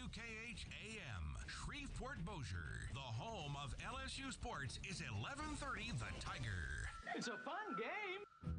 WKH AM, Shreveport Bossier. The home of LSU sports is 1130 The Tiger. It's a fun game.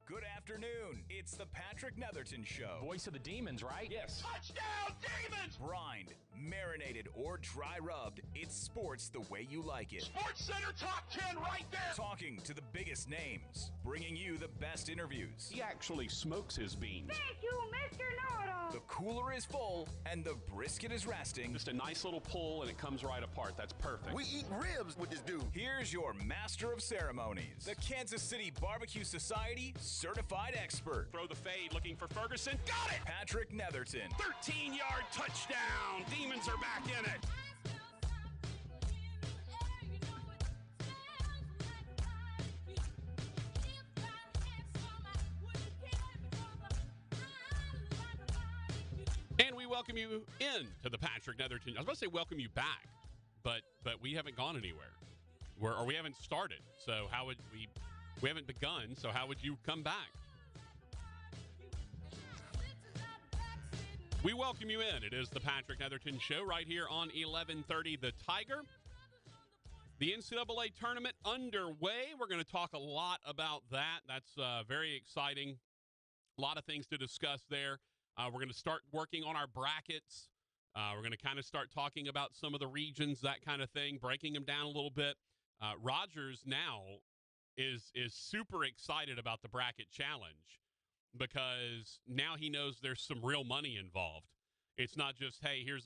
Good afternoon. It's the Patrick Netherton Show. Voice of the Demons, right? Yes. Touchdown, Demons! Brined, marinated, or dry rubbed, it's sports the way you like it. Sports Center top 10 right there! Talking to the biggest names, bringing you the best interviews. He actually smokes his beans. Thank you, Mr. Know-It-All. The cooler is full and the brisket is resting. Just a nice little pull and it comes right apart. That's perfect. We eat ribs with this dude. Here's your master of ceremonies, the Kansas City Barbecue Society certified expert. Throw the fade, looking for Ferguson. Got it! Patrick Netherton. 13-yard touchdown. Demons are back in it. And we welcome you in to the Patrick Netherton. I was about to say welcome you back, but we haven't gone anywhere. Or we haven't started. So how would we haven't begun, so how would you come back? We welcome you in. It is the Patrick Netherton Show right here on 1130 The Tiger. The NCAA tournament underway. We're going to talk a lot about that. That's very exciting. A lot of things to discuss there. We're going to start working on our brackets. We're going to kind of start talking about some of the regions, that kind of thing, breaking them down a little bit. Rogers now is super excited about the bracket challenge because now he knows there's some real money involved. It's not just, hey, here's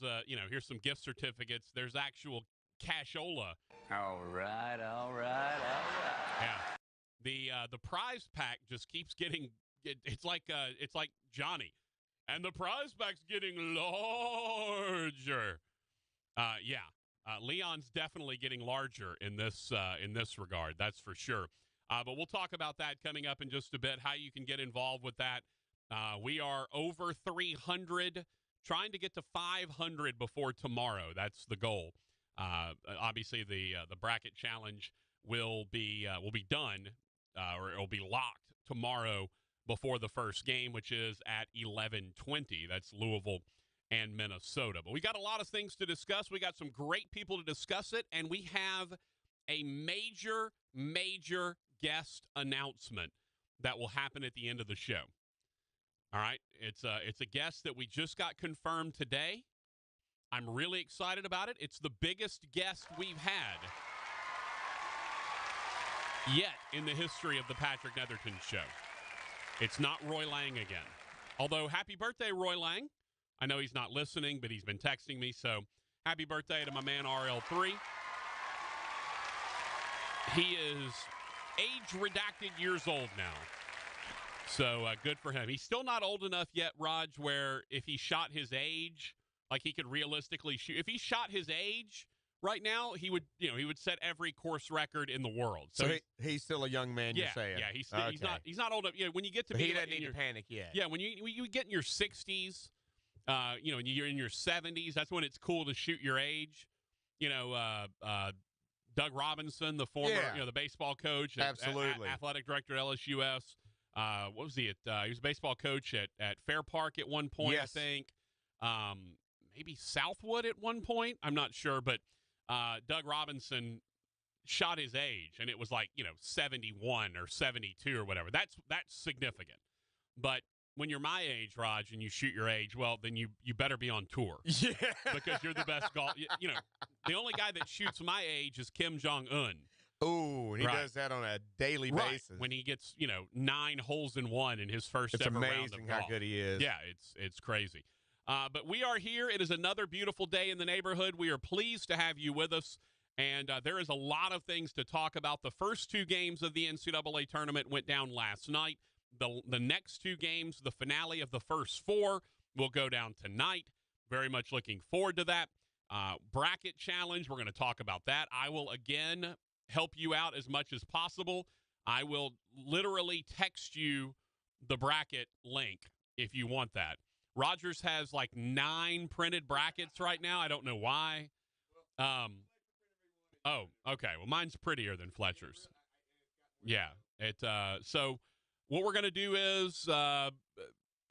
some gift certificates. There's actual cashola. All right. Yeah. The prize pack just keeps getting it's like Johnny. And the prize pack's getting larger. Leon's definitely getting larger in this regard. That's for sure. But we'll talk about that coming up in just a bit, how you can get involved with that. We are over 300, trying to get to 500 before tomorrow. That's the goal. Obviously, the bracket challenge will be done, or it'll be locked tomorrow before the first game, which is at 11:20. That's Louisville and Minnesota. But we got a lot of things to discuss. We got some great people to discuss it, and we have a major guest announcement that will happen at the end of the show. All right, it's a guest that we just got confirmed today. I'm really excited about it. It's the biggest guest we've had yet in the history of the Patrick Netherton Show. It's not Roy Lang again. Although, happy birthday, Roy Lang. I know he's not listening, but he's been texting me, so happy birthday to my man RL3. He is age-redacted years old now. So good for him. He's still not old enough yet, Raj, where if he shot his age, like he could realistically shoot. If he shot his age right now, he would set every course record in the world. So he's still a young man, you're saying? Yeah, he's not old enough. Yeah, when you get to he doesn't need to panic yet. Yeah, when you get in your 60s, and you're in your 70s, that's when it's cool to shoot your age. Doug Robinson, the former, the baseball coach, absolutely, athletic director at LSUS. What was he at? He was a baseball coach at Fair Park at one point, yes. I think. Maybe Southwood at one point. I'm not sure, but Doug Robinson shot his age, and it was like 71 or 72 or whatever. That's significant. But when you're my age, Raj, and you shoot your age, well, then you better be on tour. Yeah. Because you're the best golf. The only guy that shoots my age is Kim Jong-un. Ooh, and he does that on a daily basis. When he gets, 9 holes in one in his first ever round of golf. It's amazing how good he is. Yeah, it's crazy. But we are here. It is another beautiful day in the neighborhood. We are pleased to have you with us. And there is a lot of things to talk about. The first 2 games of the NCAA tournament went down last night. The next 2 games, the finale of the first 4, will go down tonight. Very much looking forward to that. Bracket challenge, we're going to talk about that. I will, again, help you out as much as possible. I will literally text you the bracket link if you want that. Rogers has like 9 printed brackets right now. I don't know why. Oh, okay. Well, mine's prettier than Fletcher's. Yeah. So what we're going to do is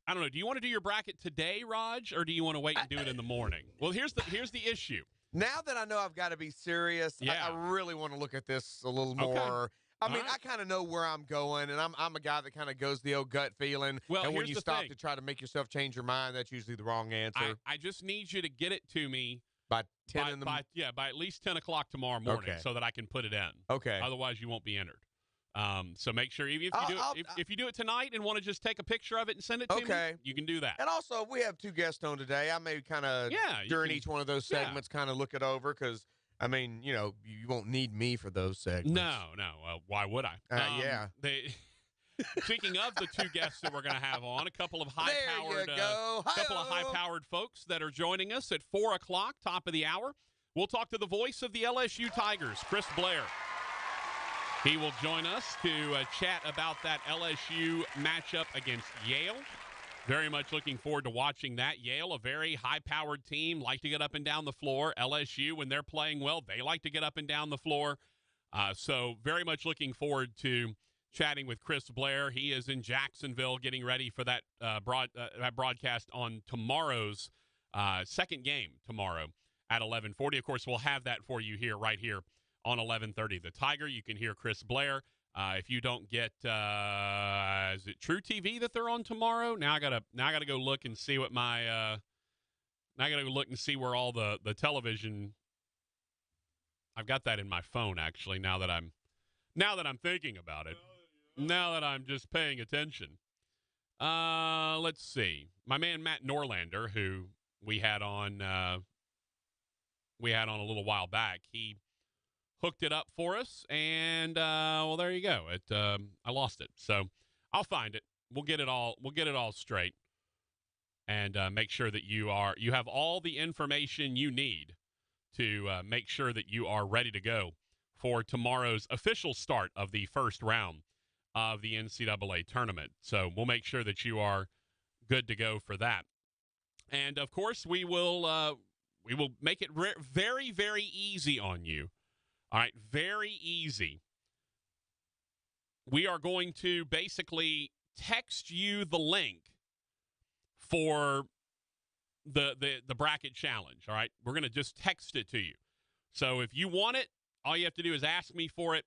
I don't know. Do you want to do your bracket today, Raj, or do you want to wait and do it in the morning? Well, here's the issue. Now that I know I've got to be serious, Yeah. I really want to look at this a little more. I mean, I kind of know where I'm going, and I'm a guy that kind of goes the old gut feeling. Well, and when you stop thing. to try to make yourself change your mind, that's usually the wrong answer. I just need you to get it to me by 10 in the morning. By at least 10 o'clock tomorrow morning, so that I can put it in. Okay. Otherwise, you won't be entered. So make sure if you do it tonight and want to just take a picture of it and send it to me, you can do that. And also, we have 2 guests on today. I may kind of during each one of those segments kind of look it over because, I mean, you won't need me for those segments. No. Why would I? Yeah. Speaking of the 2 guests that we're going to have on, a couple of high-powered folks that are joining us at 4 o'clock, top of the hour. We'll talk to the voice of the LSU Tigers, Chris Blair. He will join us to chat about that LSU matchup against Yale. Very much looking forward to watching that. Yale, a very high-powered team, like to get up and down the floor. LSU, when they're playing well, they like to get up and down the floor. So very much looking forward to chatting with Chris Blair. He is in Jacksonville getting ready for that broadcast on tomorrow's second game tomorrow at 11:40. Of course, we'll have that for you right here on 11:30. The Tiger, you can hear Chris Blair. If you don't get, is it True TV that they're on tomorrow? Now I gotta go look and see what my, now I gotta go look and see where all the television. I've got that in my phone actually. Now that I'm thinking about it, now that I'm just paying attention. Let's see. My man Matt Norlander, who we had on a little while back, he hooked it up for us, and well, there you go. I lost it, so I'll find it. We'll get it all straight, and make sure that you have all the information you need to make sure that you are ready to go for tomorrow's official start of the first round of the NCAA tournament. So we'll make sure that you are good to go for that, and of course we will make it very, very easy on you. All right, very easy. We are going to basically text you the link for the bracket challenge, all right? We're going to just text it to you. So if you want it, all you have to do is ask me for it.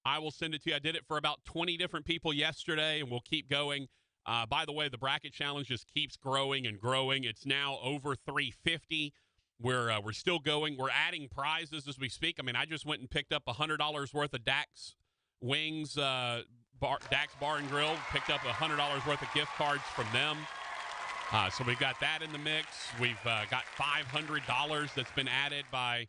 I will send it to you. I did it for about 20 different people yesterday, and we'll keep going. By the way, the bracket challenge just keeps growing and growing. It's now over 350. We're still going. We're adding prizes as we speak. I mean, I just went and picked up $100 worth of Dax Wings, Dax Bar and Grill. Picked up $100 worth of gift cards from them. So we've got that in the mix. We've got $500 that's been added by,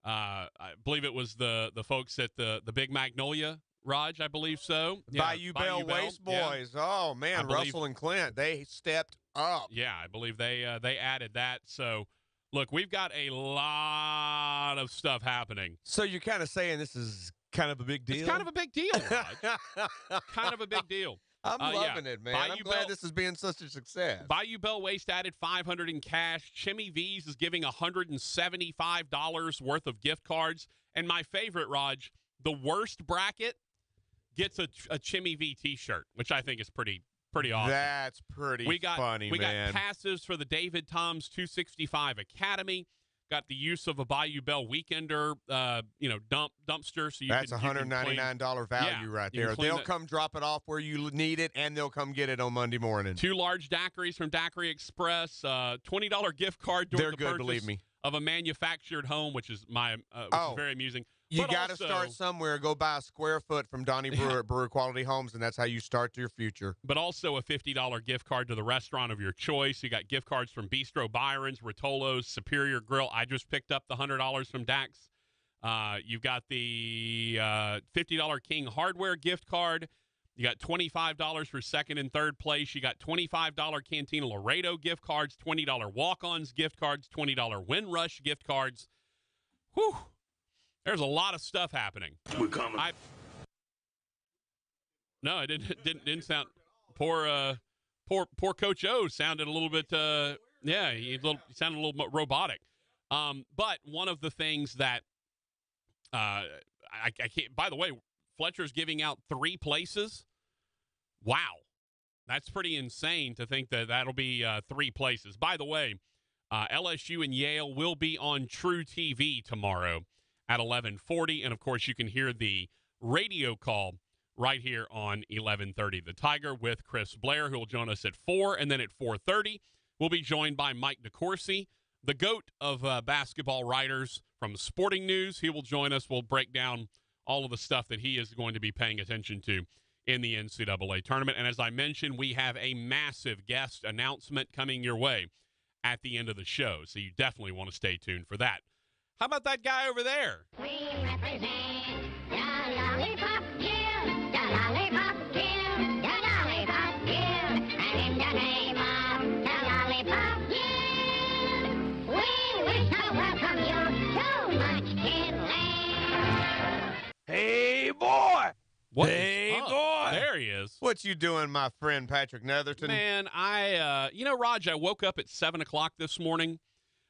I believe it was the folks at the Big Magnolia, Raj, I believe so. Yeah, Bayou Bell Waste Boys. Yeah. Oh, man, Russell and Clint, they stepped up. Yeah, I believe they added that. So, look, we've got a lot of stuff happening. So you're kind of saying this is kind of a big deal? It's kind of a big deal, Raj. Kind of a big deal. I'm loving it, man. I'm glad this is being such a success. Bayou Bell Waste added $500 in cash. Chimmy V's is giving $175 worth of gift cards. And my favorite, Raj, the worst bracket gets a Chimmy V T-shirt, which I think is pretty awesome. That's pretty funny, man. We got passes for the David Toms 265 Academy. Got the use of a Bayou Bell Weekender, dumpster. So that's $199 value right there. They'll come drop it off where you need it, and they'll come get it on Monday morning. 2 large daiquiris from Daiquiri Express. $20 gift card during the purchase believe me. Of a manufactured home, which is is very amusing. You got to start somewhere. Go buy a square foot from Donnie Brewer at Brewer Quality Homes, and that's how you start your future. But also a $50 gift card to the restaurant of your choice. You got gift cards from Bistro Byron's, Rotolo's, Superior Grill. I just picked up the $100 from Dax. You've got the $50 King Hardware gift card. You got $25 for second and third place. You got $25 Cantina Laredo gift cards, $20 Walk-Ons gift cards, $20 Windrush gift cards. Whew. There's a lot of stuff happening. We're coming. No, it didn't sound. Poor Coach O sounded a little bit. He sounded a little robotic. But one of the things that I can't. By the way, Fletcher's giving out 3 places. Wow. That's pretty insane to think that that'll be 3 places. By the way, LSU and Yale will be on True TV tomorrow at 11:40. And, of course, you can hear the radio call right here on 11:30. The Tiger with Chris Blair, who will join us at 4. And then at 4:30, we'll be joined by Mike DeCourcy, the GOAT of basketball writers from Sporting News. He will join us. We'll break down all of the stuff that he is going to be paying attention to in the NCAA tournament. And as I mentioned, we have a massive guest announcement coming your way at the end of the show, so you definitely want to stay tuned for that. How about that guy over there? We represent the Lollipop Guild, the Lollipop Guild, the Lollipop Guild, and in the name of the Lollipop Guild, we wish to welcome you to Munchkin Land. Hey, boy! What hey, boy! There he is. What you doing, my friend Patrick Netherton? Man, Raj, I woke up at 7 o'clock this morning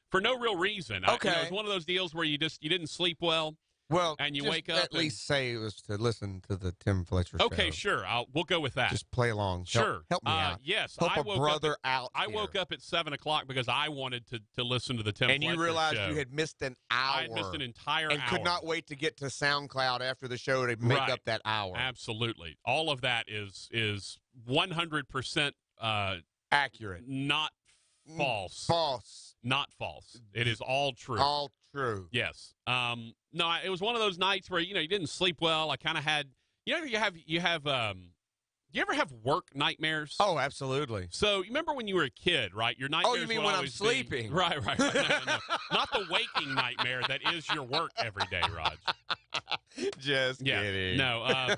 for no real reason. Okay. It was one of those deals where you didn't sleep well. Well, and you just wake up. At least say it was to listen to the Tim Fletcher Show. Okay, sure. We'll go with that. Just play along. Sure. Help me out. Yes. Help a brother out. I woke up at 7 o'clock because I wanted to listen to the Tim Fletcher Show. And you realized you had missed an hour. I had missed an entire hour. And could not wait to get to SoundCloud after the show to make up that hour. Absolutely. All of that is 100% accurate. Not false. False. Not false. It is all true. All true. Yes. No, it was one of those nights where, you didn't sleep well. I kind of had, you ever have work nightmares? Oh, absolutely. So you remember when you were a kid, right? Your nightmares. Oh, you mean when I'm sleeping? Right. No. Not the waking nightmare that is your work every day, Raj. Just kidding. No.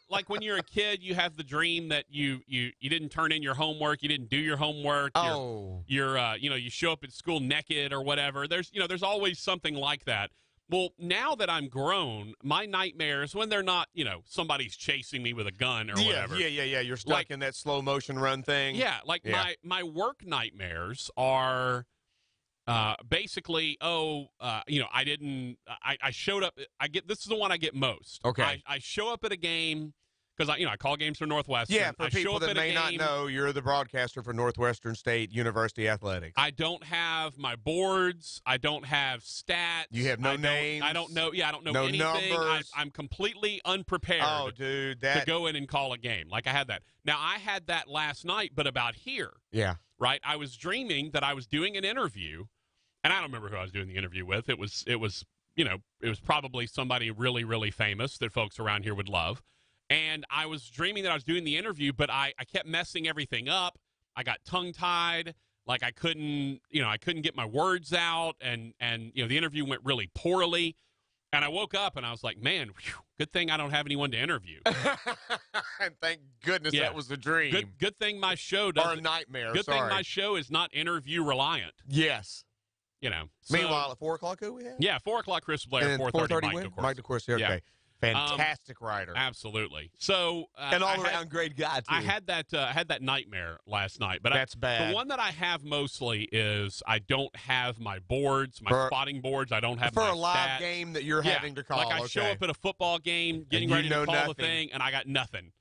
Like when you're a kid, you have the dream that you didn't turn in your homework, you didn't do your homework. Oh. You show up at school naked or whatever. There's always something like that. Well, now that I'm grown, my nightmares, when they're not, somebody's chasing me with a gun or whatever. Yeah. You're stuck in that slow motion run thing. Yeah, my work nightmares are basically, I showed up. This is the one I get most. Okay. I show up at a game because I call games for Northwestern. Yeah, for people that may not know, you're the broadcaster for Northwestern State University Athletics. I don't have my boards. I don't have stats. You have no names. I don't know. Yeah, I don't know no anything. Numbers. I'm completely unprepared. Oh, dude, to go in and call a game. Like I had that. Now I had that last night, but about here. Yeah. Right. I was dreaming that I was doing an interview, and I don't remember who I was doing the interview with. It was probably somebody really, really famous that folks around here would love. And I was dreaming that I was doing the interview, but I kept messing everything up. I got tongue-tied. Like I couldn't get my words out. And the interview went really poorly. And I woke up and I was like, man, good thing I don't have anyone to interview. And thank goodness that was the dream. Good thing my show doesn't. Or a nightmare, Good thing my show is not interview reliant. Yes. Meanwhile, at 4 o'clock, who we have? Yeah, 4 o'clock, Chris Blair, 4:30, Mike DeCourcy. Okay. Yeah. Fantastic writer. Absolutely. So an all-around great guy, too. I had that nightmare last night. But that's bad. The one that I have mostly is I don't have my boards, my spotting boards. I don't have my For a live stats. game that you're having to call. Like I show up at a football game, getting ready to call the thing, and I got nothing.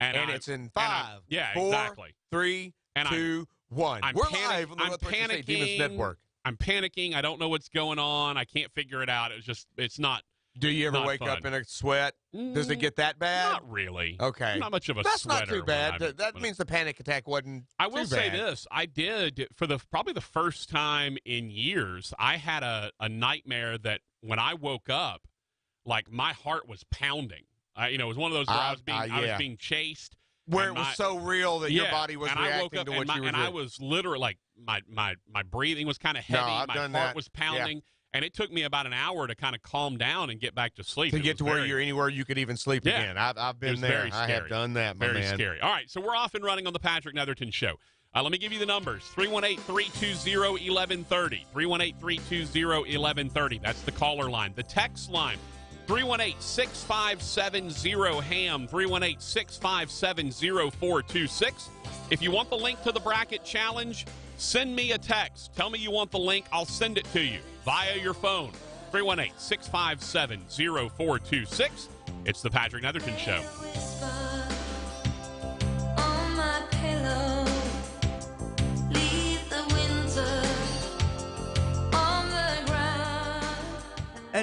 And it's in 5, 4, exactly. 3, 2, 1. We're live on the Northwestern State Demons Network. I'm panicking. I don't know what's going on. I can't figure it out. It's not. Do you ever wake fun. up in a sweat? Does it get that bad? Not really. Okay. I'm not much of a That's sweater. That's not too bad. That means the panic attack wasn't I will too say bad. this. I did, for probably the first time in years, I had a nightmare that when I woke up, like my heart was pounding. It was one of those where I was being chased. Where it was so real that your body was reacting to what you were doing. And I was literally, like, my breathing was kind of heavy. My heart was pounding. Yeah. And it took me about an hour to kind of calm down and get back to sleep. To get to where you're anywhere you could even sleep again. I've been there. Very scary. I have done that, my man. Very scary. All right, so we're off and running on the Patrick Netherton Show. Let me give you the numbers. 318-320-1130. 318-320-1130. That's the caller line. The text line, 318-6570-HAM. 318-657-0426. If you want the link to the bracket challenge, send me a text. Tell me you want the link. I'll send it to you via your phone. 318-657-0426. It's the Patrick Netherton Show.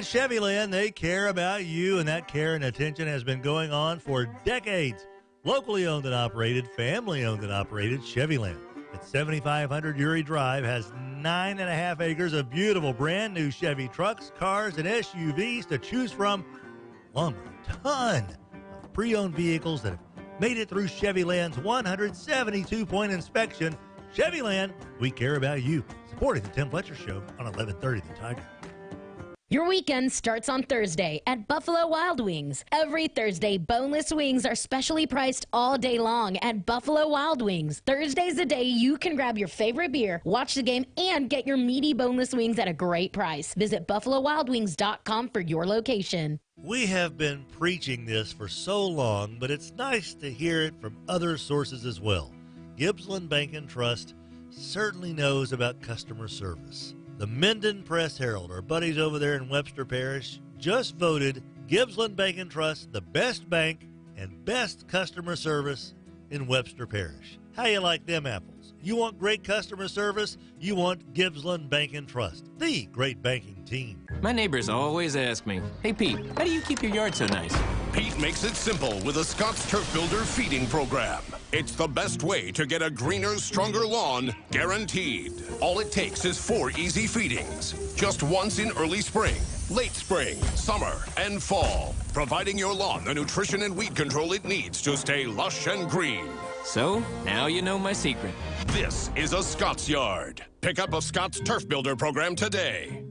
At Chevyland, they care about you, and that care and attention has been going on for decades. Locally owned and operated, family owned and operated, Chevyland at 7500 Uri Drive has 9.5 acres of beautiful brand new Chevy trucks, cars, and SUVs to choose from, along with a ton of pre-owned vehicles that have made it through Chevyland's 172-point inspection. Chevyland, we care about you. Supporting the Tim Fletcher Show on 1130 The Tiger. Your weekend starts on Thursday at Buffalo Wild Wings. Every Thursday, boneless wings are specially priced all day long at Buffalo Wild Wings. Thursday's the day you can grab your favorite beer, watch the game, and get your meaty boneless wings at a great price. Visit BuffaloWildWings.com for your location. We have been preaching this for so long, but it's nice to hear it from other sources as well. Gibbsland Bank and Trust certainly knows about customer service. The Minden Press-Herald, our buddies over there in Webster Parish, just voted Gibbsland Bank and Trust the best bank and best customer service in Webster Parish. How you like them apples? You want great customer service? You want Gibbsland Bank and Trust, the great banking team. My neighbors always ask me, "Hey, Pete, how do you keep your yard so nice?" Pete makes it simple with a Scott's Turf Builder feeding program. It's the best way to get a greener, stronger lawn, guaranteed. All it takes is 4 easy feedings. Just once in early spring, late spring, summer, and fall. Providing your lawn the nutrition and weed control it needs to stay lush and green. So, now you know my secret. This is a Scott's Yard. Pick up a Scott's Turf Builder program today.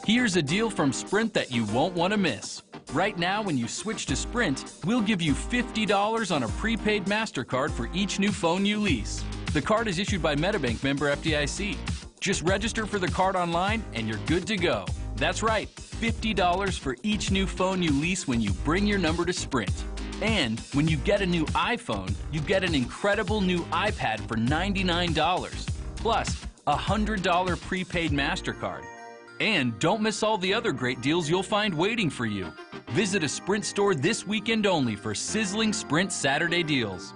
Here's a deal from Sprint that you won't want to miss. Right now, when you switch to Sprint, we'll give you $50 on a prepaid MasterCard for each new phone you lease. The card is issued by MetaBank member FDIC. Just register for the card online and you're good to go. That's right, $50 for each new phone you lease when you bring your number to Sprint. And when you get a new iPhone, you get an incredible new iPad for $99, plus a $100 prepaid MasterCard. And don't miss all the other great deals you'll find waiting for you. Visit a Sprint store this weekend only for sizzling Sprint Saturday deals.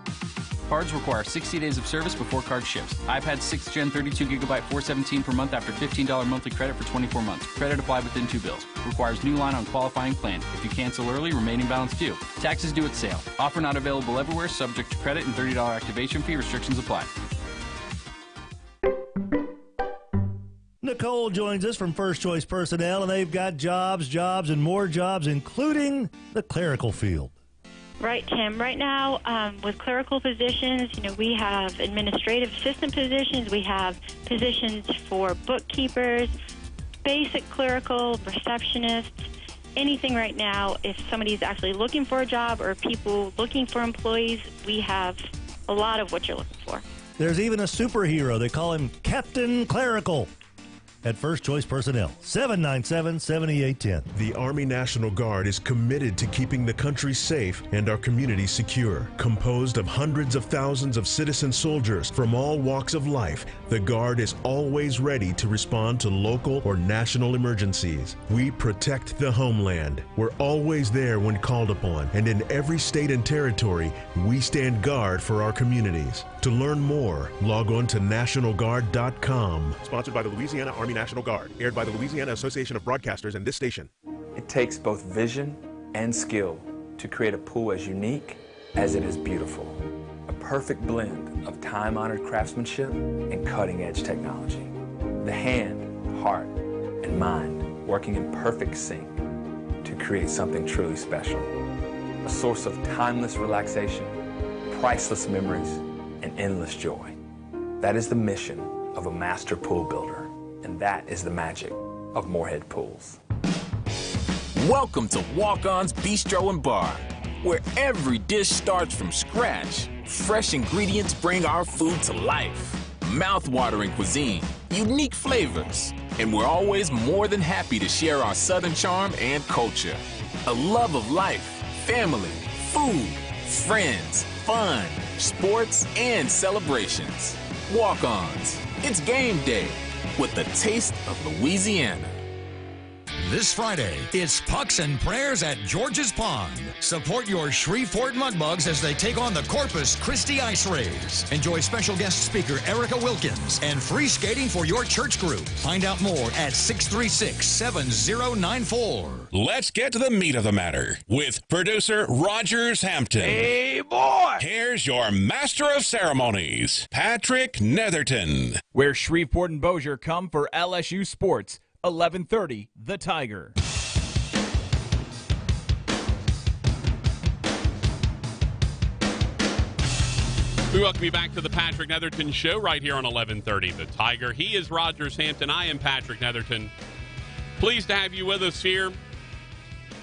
Cards require 60 days of service before card ships. iPad 6th Gen 32GB $417 per month after $15 monthly credit for 24 months. Credit applied within 2 bills. Requires new line on qualifying plan. If you cancel early, remaining balance due. Taxes due at sale. Offer not available everywhere, subject to credit and $30 activation fee. Restrictions apply. Nicole joins us from First Choice Personnel, and they've got jobs, and more jobs, including the clerical field. Right, Tim. Right now, with clerical positions, we have administrative assistant positions. We have positions for bookkeepers, basic clerical, receptionists, anything right now. If somebody's actually looking for a job or people looking for employees, we have a lot of what you're looking for. There's even a superhero. They call him Captain Clerical. At First Choice Personnel, 797-7810. The Army National Guard is committed to keeping the country safe and our communities secure. Composed of hundreds of thousands of citizen soldiers from all walks of life, the Guard is always ready to respond to local or national emergencies. We protect the homeland. We're always there when called upon, and in every state and territory, we stand guard for our communities. To learn more, log on to NationalGuard.com. Sponsored by the Louisiana Army National Guard. Aired by the Louisiana Association of Broadcasters and this station. It takes both vision and skill to create a pool as unique as it is beautiful. A perfect blend of time-honored craftsmanship and cutting-edge technology. The hand, heart, and mind working in perfect sync to create something truly special. A source of timeless relaxation, priceless memories, and endless joy. That is the mission of a master pool builder, and that is the magic of Moorhead Pools. Welcome to Walk-On's Bistro and Bar, where every dish starts from scratch. Fresh ingredients bring our food to life. Mouth-watering cuisine, unique flavors, and we're always more than happy to share our Southern charm and culture. A love of life, family, food, friends, fun, sports, and celebrations. Walk-Ons. It's game day with the taste of Louisiana. This Friday, it's Pucks and Prayers at George's Pond. Support your Shreveport Mudbugs as they take on the Corpus Christi Ice Rays. Enjoy special guest speaker Erica Wilkins and free skating for your church group. Find out more at 636-7094. Let's get to the meat of the matter with producer Rogers Hampton. Hey, boy! Here's your master of ceremonies, Patrick Netherton. Where Shreveport and Bossier come for LSU Sports, 1130, The Tiger. We welcome you back to the Patrick Netherton Show right here on 1130 The Tiger. He is Rogers Hampton. I am Patrick Netherton. Pleased to have you with us here.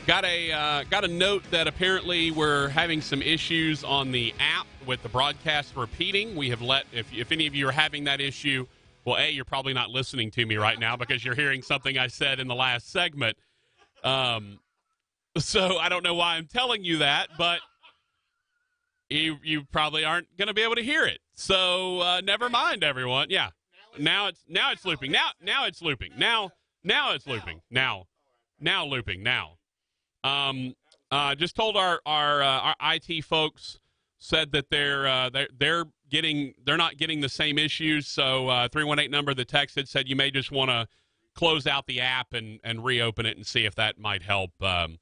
Got a note that apparently we're having some issues on the app with the broadcast repeating. We have if any of you are having that issue, well, A, you're probably not listening to me right now because you're hearing something I said in the last segment. So I don't know why I'm telling you that, but you probably aren't going to be able to hear it. So never mind, everyone. Yeah. Now it's looping. Now it's looping. Now it's looping. Now looping. Now. Just told our IT folks, said that they're not getting the same issues. So 318 number, the text had said you may just want to close out the app and reopen it and see if that might help. Don't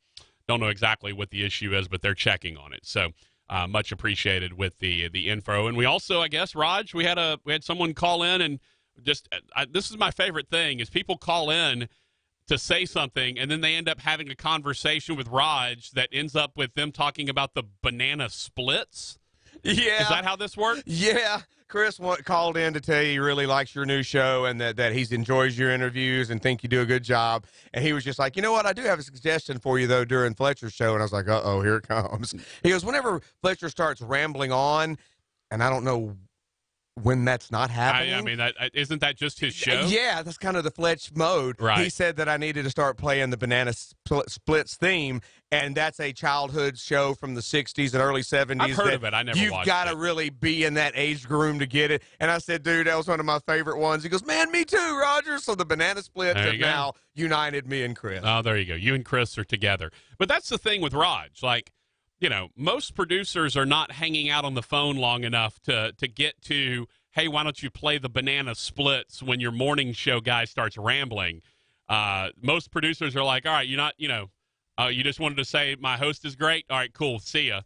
know exactly what the issue is, but they're checking on it. So much appreciated with the info. And we also, I guess, Raj, we had someone call in and just this is my favorite thing is people call in to say something, and then they end up having a conversation with Raj that ends up with them talking about the banana splits. Yeah. Is that how this works? Yeah. Chris called in to tell you he really likes your new show and that he enjoys your interviews and think you do a good job. And he was just like, you know what, I do have a suggestion for you, though, during Fletcher's show. And I was like, uh-oh, here it comes. He goes, whenever Fletcher starts rambling on, and I don't know when that's not happening. I mean, isn't that just his show? Yeah, that's kind of the Fletch mode. Right. He said that I needed to start playing the Banana Splits theme, and that's a childhood show from the 60s and early 70s. I've heard of it. I never watched it. You've got to really be in that age groom to get it. And I said, dude, that was one of my favorite ones. He goes, man, me too, Roger. So the Banana Splits have now united me and Chris. Oh, there you go. You and Chris are together. But that's the thing with Raj. Like, you know, most producers are not hanging out on the phone long enough to get to, hey, why don't you play the Banana Splits when your morning show guy starts rambling? Most producers are like, all right, you're not, you just wanted to say my host is great. All right, cool. See ya.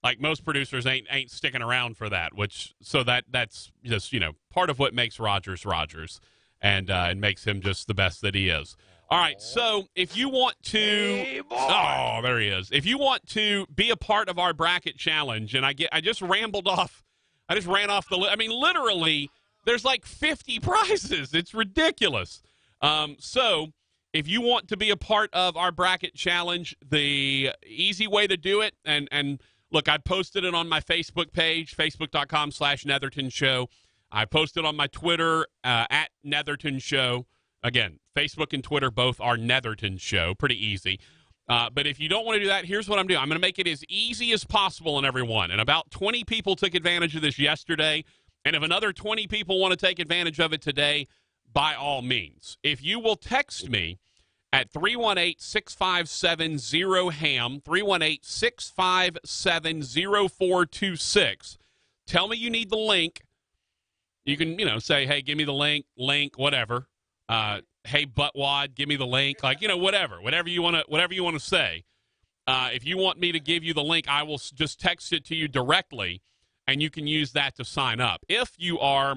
Like most producers ain't sticking around for that, that's just, part of what makes Rogers and makes him just the best that he is. All right, so if you want to there he is. If you want to be a part of our bracket challenge, and I just rambled off. I just ran off the list. I mean, literally, there's like 50 prizes. It's ridiculous. So if you want to be a part of our bracket challenge, the easy way to do it, and look, I posted it on my Facebook page, facebook.com/Netherton Show. I posted on my Twitter at Netherton Show. Again, Facebook and Twitter both are Netherton Show. Pretty easy. But if you don't want to do that, here's what I'm doing. I'm going to make it as easy as possible on everyone. And about 20 people took advantage of this yesterday. And if another 20 people want to take advantage of it today, by all means. If you will text me at 318-657-0HAM, 318-657-0426, tell me you need the link. You can, say, hey, give me the link, whatever. Hey, buttwad, give me the link, whatever you want to say. If you want me to give you the link, I will just text it to you directly, and you can use that to sign up. If you are,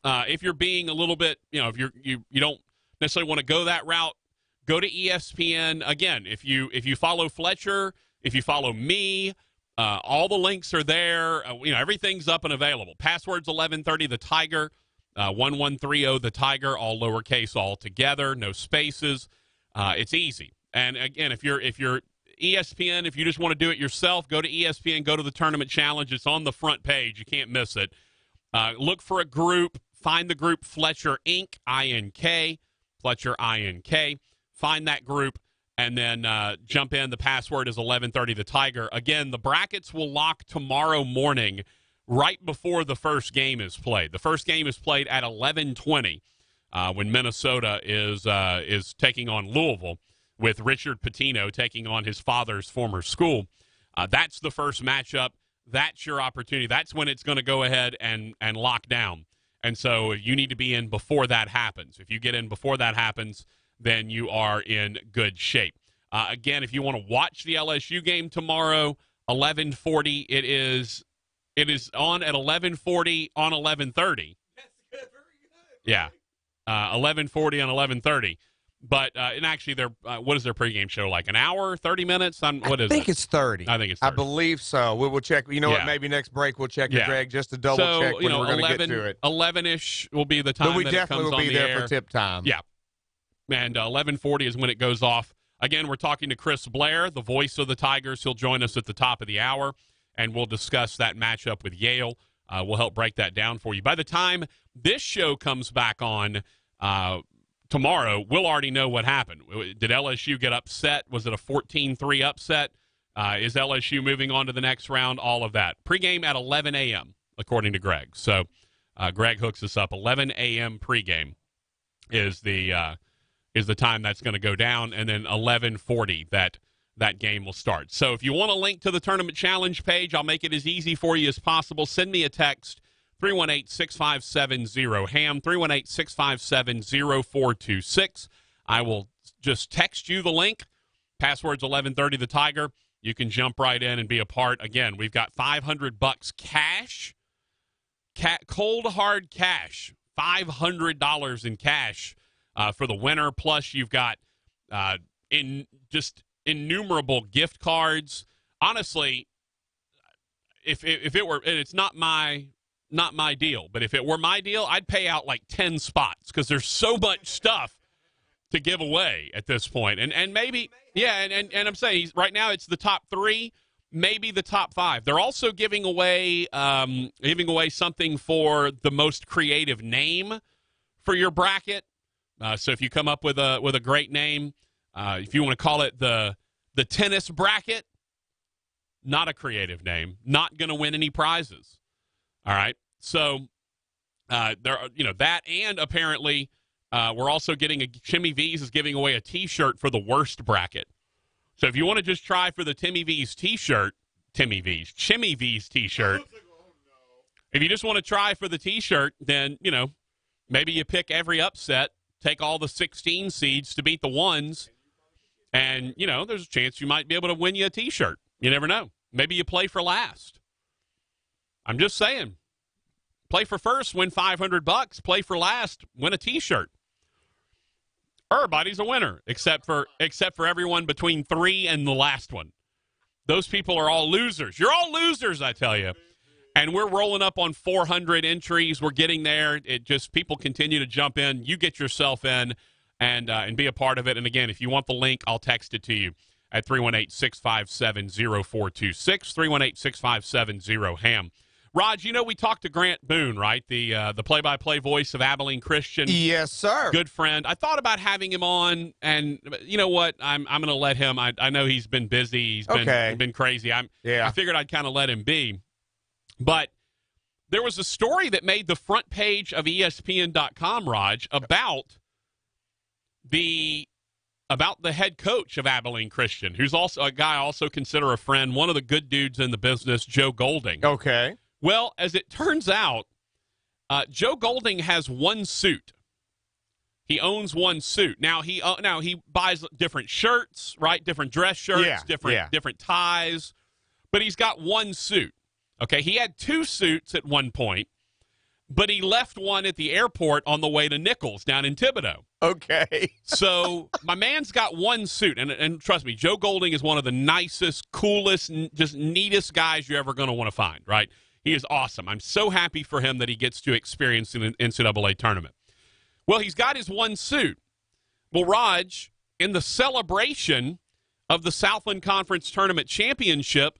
if you're being a little bit, if you don't necessarily want to go that route, go to ESPN. Again, if you follow Fletcher, if you follow me, all the links are there. Everything's up and available. Password's 1130 the Tiger. 1130 the Tiger, all lowercase, all together, no spaces. It's easy. And again, if you're ESPN, if you just want to do it yourself, go to ESPN, go to the tournament challenge. It's on the front page. You can't miss it. Look for a group. Find the group Fletcher Inc. INK. Fletcher INK. Find that group and then jump in. The password is 1130 the Tiger. Again, the brackets will lock tomorrow morning, right before the first game is played. The first game is played at 11:20. when Minnesota is taking on Louisville, with Richard Pitino taking on his father's former school. That's the first matchup. That's your opportunity. That's when it's going to go ahead and lock down. And so you need to be in before that happens. If you get in before that happens, then you are in good shape. Again, if you want to watch the LSU game tomorrow, 11:40, it is on at 11:40 on 11:30. That's good, very good. Yeah, 11:40 on 11:30. But and actually, what is their pregame show like? An hour, 30 minutes? What is it? I think it's 30. I think it's 30. I believe so. We will check. You know what? Maybe next break we'll check with Greg just to double check when we're going to get to it. 11-ish will be the time. But we that definitely it comes will be on the there air. for tip time. Yeah, and 11:40 is when it goes off. Again, we're talking to Chris Blair, the voice of the Tigers. He'll join us at the top of the hour, and we'll discuss that matchup with Yale. We'll help break that down for you. By the time this show comes back on tomorrow, we'll already know what happened. Did LSU get upset? Was it a 14-3 upset? Is LSU moving on to the next round? All of that. Pregame at 11 a.m., according to Greg. So Greg hooks us up. 11 a.m. pregame is the time that's going to go down, and then 11:40 that game will start. So if you want a link to the Tournament Challenge page, I'll make it as easy for you as possible. Send me a text, 318-657-0HAM, 318-657-0426. I will just text you the link. Password's 1130 the Tiger. You can jump right in and be a part. Again, we've got $500 cash, cold hard cash, $500 in cash for the winner. Plus, you've got innumerable gift cards. Honestly, if it were, and it's not my deal, but if it were my deal, I'd pay out like 10 spots because there's so much stuff to give away at this point. And maybe, yeah, and I'm saying right now it's the top 3, maybe the top 5. They're also giving away something for the most creative name for your bracket. So if you come up with a great name, if you want to call it the tennis bracket, not a creative name, not going to win any prizes. All right. So there are, that, and apparently we're also getting Timmy V's is giving away a T-shirt for the worst bracket. So if you want to just try for the Timmy V's T-shirt, Chimmy V's T-shirt. If you just want to try for the T-shirt, then maybe you pick every upset, take all the 16 seeds to beat the ones, and there's a chance you might be able to win you a T-shirt. You never know. Maybe you play for last. I'm just saying. Play for first, win $500. Play for last, win a T-shirt. Everybody's a winner, except for everyone between 3 and the last one. Those people are all losers. You're all losers, I tell you. And we're rolling up on 400 entries. We're getting there. It just, people continue to jump in. You get yourself in and be a part of it. And again, if you want the link, I'll text it to you at 318-657-0426, 318-657-0HAM. Raj, we talked to Grant Boone, right? The play-by-play voice of Abilene Christian. Yes, sir. Good friend. I thought about having him on, and you know what? I'm going to let him. I know he's been busy. He's been crazy. I figured I'd kind of let him be. But there was a story that made the front page of ESPN.com, Raj, about the head coach of Abilene Christian, who's also a guy I also consider a friend, one of the good dudes in the business, Joe Golding. Okay. Well, as it turns out, Joe Golding has one suit. He owns one suit. Now he buys different shirts, right? Different dress shirts, different ties, but he's got one suit. Okay, he had 2 suits at one point, but he left one at the airport on the way to Nichols down in Thibodaux. Okay. So my man's got one suit, and trust me, Joe Golding is one of the nicest, coolest, just neatest guys you're ever going to want to find, right? He is awesome. I'm so happy for him that he gets to experience an NCAA tournament. Well, he's got his one suit. Well, Raj, in the celebration of the Southland Conference Tournament Championship,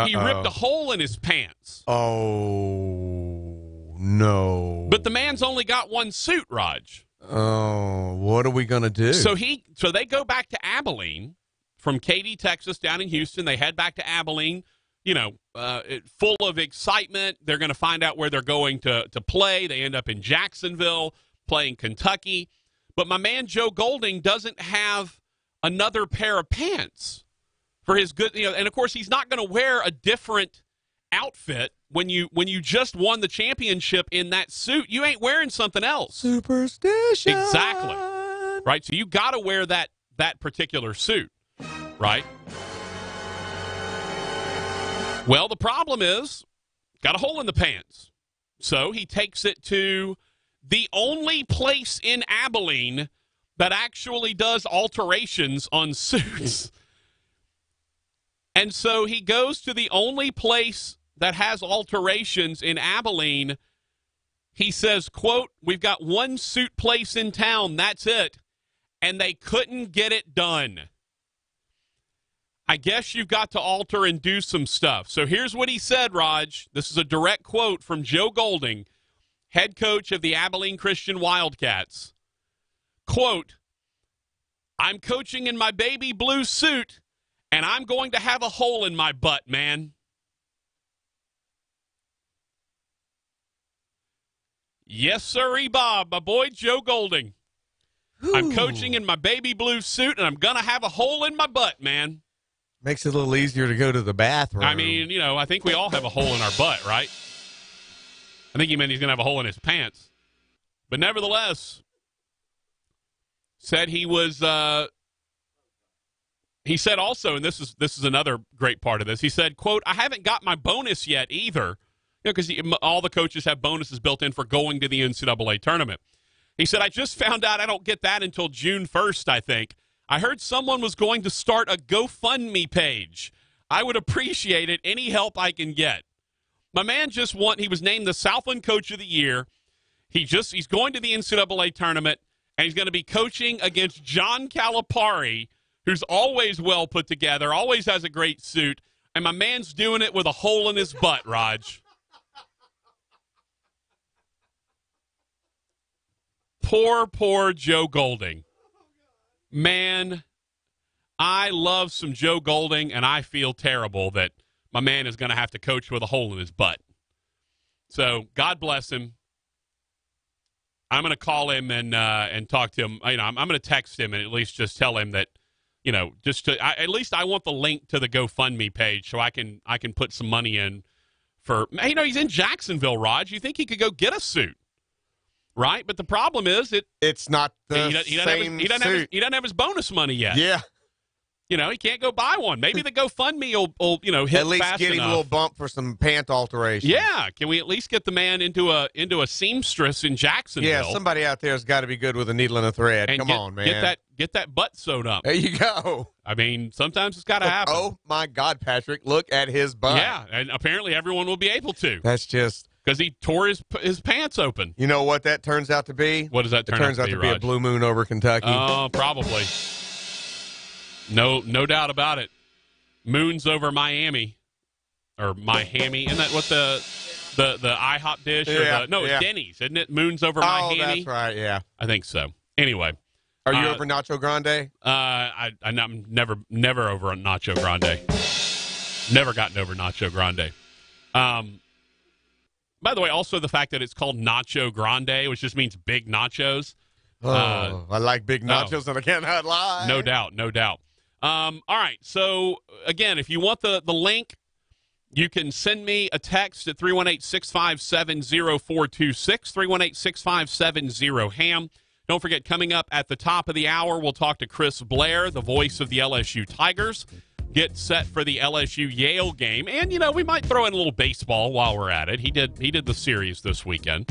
he ripped a hole in his pants. Oh, no. But the man's only got one suit, Raj. Oh, what are we going to do? So they go back to Abilene from Katy, Texas, down in Houston. They head back to Abilene, full of excitement. They're going to find out where they're going to play. They end up in Jacksonville. playing Kentucky. But my man Joe Golding doesn't have another pair of pants for his good, and of course he's not going to wear a different outfit when you just won the championship in that suit. You ain't wearing something else. Superstition. Exactly. Right? So you got to wear that particular suit, right? Well, the problem is, got a hole in the pants. So he takes it to the only place in Abilene that actually does alterations on suits. And so he goes to the only place that has alterations in Abilene. He says, quote, "We've got one suit place in town, that's it." And they couldn't get it done. I guess you've got to alter and do some stuff. So here's what he said, Raj. This is a direct quote from Joe Golding, head coach of the Abilene Christian Wildcats. Quote, "I'm coaching in my baby blue suit, and I'm going to have a hole in my butt, man." Yes, sirree, Bob, my boy Joe Golding. Ooh. I'm coaching in my baby blue suit, and I'm going to have a hole in my butt, man. Makes it a little easier to go to the bathroom. I mean, I think we all have a hole in our butt, right? I think he meant he's going to have a hole in his pants. But nevertheless, said he was, he said also, and this is another great part of this, he said, quote, "I haven't got my bonus yet either," because all the coaches have bonuses built in for going to the NCAA tournament. He said, "I just found out I don't get that until June 1st, I think. I heard someone was going to start a GoFundMe page. I would appreciate it, any help I can get." My man he was named the Southland Coach of the Year. He's going to the NCAA tournament, and he's going to be coaching against John Calipari, who's always well put together, always has a great suit, and my man's doing it with a hole in his butt, Raj. Poor Joe Golding. Man, I love some Joe Golding, and I feel terrible that my man is going to have to coach with a hole in his butt. So God bless him. I'm going to call him and talk to him. I'm going to text him and at least just tell him that, at least I want the link to the GoFundMe page so I can put some money in for. He's in Jacksonville, Raj. You think he could go get a suit? Right, but the problem is it's not the same suit. He doesn't have his bonus money yet. Yeah, he can't go buy one. Maybe the GoFundMe will hit at least fast get him enough. a little bump for some pant alterations. Yeah, can we at least get the man into a seamstress in Jacksonville? Yeah, somebody out there's got to be good with a needle and a thread. And Come on, man. Get that butt sewed up. There you go. I mean, sometimes it's got to happen. Oh my God, Patrick, look at his butt. Yeah, and apparently everyone will be able to. That's just. Because he tore his pants open. You know what that turns out to be? What does that turn out to be, It turns out to be a blue moon over Kentucky. Oh, probably. No doubt about it. Moons over Miami. Or Miami. Isn't that what the IHOP dish? Yeah, It's Denny's, isn't it? Moons over Miami? Oh, that's right, yeah. I think so. Anyway. Are you over Nacho Grande? I'm never over on Nacho Grande. Never gotten over Nacho Grande. By the way, also the fact that it's called Nacho Grande, which just means big nachos. I like big nachos, and I cannot lie. No doubt. All right, so, again, if you want the link, you can send me a text at 318-657-0426, 318-657-0-HAM. Don't forget, coming up at the top of the hour, we'll talk to Chris Blair, the voice of the LSU Tigers. Get set for the LSU-Yale game. And, we might throw in a little baseball while we're at it. He did the series this weekend.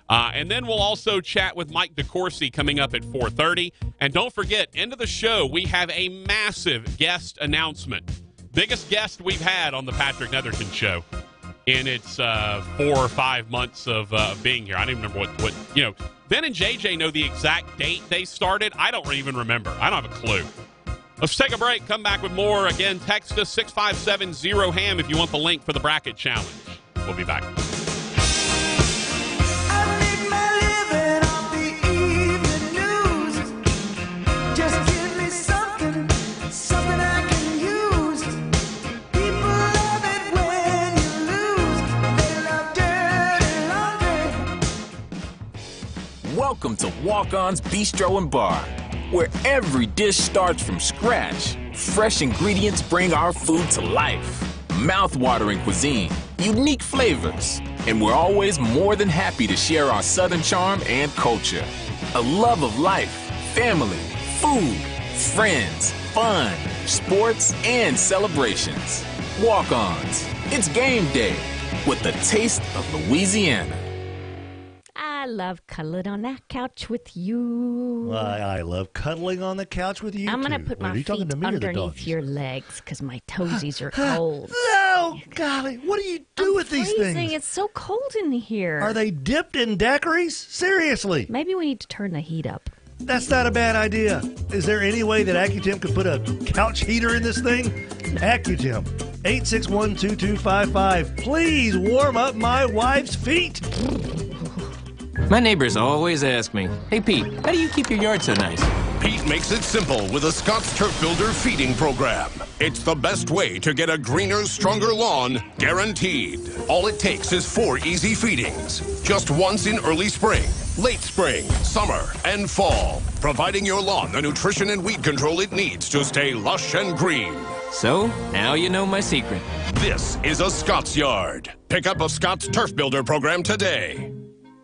And then we'll also chat with Mike DeCourcy coming up at 4:30. And don't forget, end of the show, we have a massive guest announcement. Biggest guest we've had on the Patrick Netherton Show in its 4 or 5 months of being here. I don't even remember what Ben and JJ know the exact date they started. I don't even remember. I don't have a clue. Let's take a break. Come back with more. Again, text us 657-0-HAM if you want the link for the bracket challenge. We'll be back. Welcome to Walk-On's Bistro and Bar, where every dish starts from scratch. Fresh ingredients bring our food to life. Mouth-watering cuisine, unique flavors, and we're always more than happy to share our Southern charm and culture. A love of life, family, food, friends, fun, sports, and celebrations. Walk-Ons. It's game day with the taste of Louisiana. I love cuddling on that couch with you. I love cuddling on the couch with you, I'm going to too. put Wait, my are you talking feet to me or the underneath dogs? your legs because my toesies are cold. Oh, golly. What do you do with these freezing. things? It's so cold in here. Are they dipped in daiquiris? Seriously. Maybe we need to turn the heat up. That's not a bad idea. Is there any way that Accutem could put a couch heater in this thing? Accutem, 861-2255. Please warm up my wife's feet. My neighbors always ask me, hey, Pete, how do you keep your yard so nice? Pete makes it simple with a Scott's Turf Builder feeding program. It's the best way to get a greener, stronger lawn, guaranteed. All it takes is 4 easy feedings. Just once in early spring, late spring, summer, and fall. Providing your lawn the nutrition and weed control it needs to stay lush and green. So, now you know my secret. This is a Scott's Yard. Pick up a Scott's Turf Builder program today.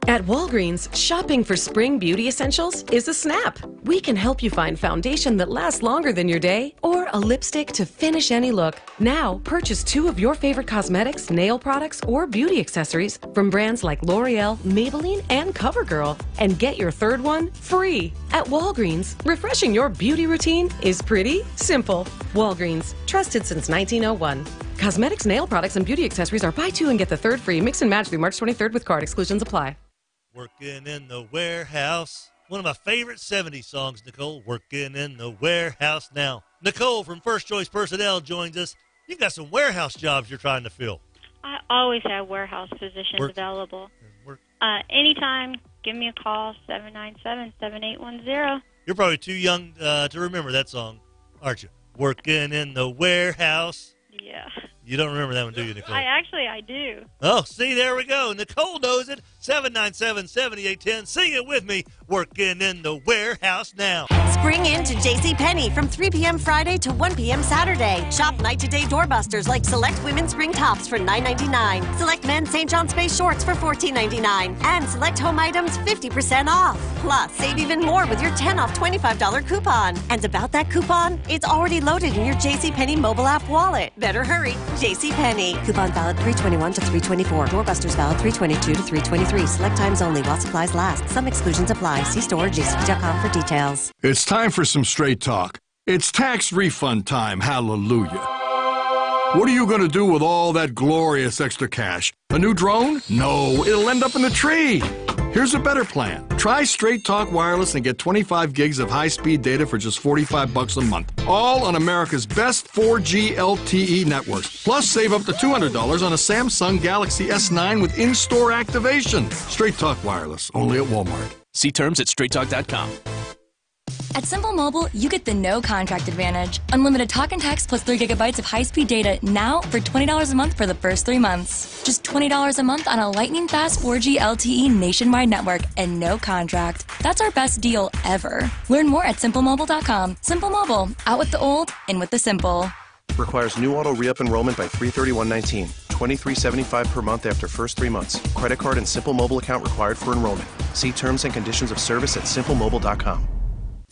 At Walgreens, shopping for spring beauty essentials is a snap. We can help you find foundation that lasts longer than your day or a lipstick to finish any look. Now, purchase 2 of your favorite cosmetics, nail products, or beauty accessories from brands like L'Oreal, Maybelline, and CoverGirl and get your 3rd one free. At Walgreens, refreshing your beauty routine is pretty simple. Walgreens, trusted since 1901. Cosmetics, nail products, and beauty accessories are buy 2 and get the 3rd free. Mix and match through March 23rd with card. Exclusions apply. Working in the warehouse. One of my favorite 70s songs, Nicole. Working in the warehouse now. Nicole from First Choice Personnel joins us. You've got some warehouse jobs you're trying to fill. I always have warehouse positions available. Anytime, give me a call, 797-7810. You're probably too young to remember that song, aren't you? Working in the warehouse. Yeah. You don't remember that one, do you, Nicole? I do. Oh, see, there we go. Nicole knows it. 797-7810. Sing it with me. Working in the warehouse now. Spring into JCPenney from 3 p.m. Friday to 1 p.m. Saturday. Shop night-to-day doorbusters like select women's spring tops for $9.99. Select men's St. John Space shorts for $14.99. And select home items 50% off. Plus, save even more with your 10 off $25 coupon. And about that coupon, it's already loaded in your JCPenney mobile app wallet. Better hurry. JCPenney. Coupon valid 3/21 to 3/24. Doorbusters valid 3/22 to 3/23. Select times only while supplies last. Some exclusions apply. See store or jcp.com for details. It's time for some straight talk. It's tax refund time. Hallelujah. What are you going to do with all that glorious extra cash? A new drone? No, it'll end up in the tree. Here's a better plan. Try Straight Talk Wireless and get 25 gigs of high-speed data for just $45 a month. All on America's best 4G LTE networks. Plus, save up to $200 on a Samsung Galaxy S9 with in-store activation. Straight Talk Wireless, only at Walmart. See terms at straighttalk.com. At Simple Mobile, you get the no contract advantage. Unlimited talk and text plus 3 gigabytes of high-speed data now for $20 a month for the first 3 months. Just $20 a month on a lightning-fast 4G LTE nationwide network and no contract. That's our best deal ever. Learn more at simplemobile.com. Simple Mobile, out with the old, in with the simple. Requires new auto re-up enrollment by 3/31/19. $23.75 per month after first 3 months. Credit card and Simple Mobile account required for enrollment. See terms and conditions of service at simplemobile.com.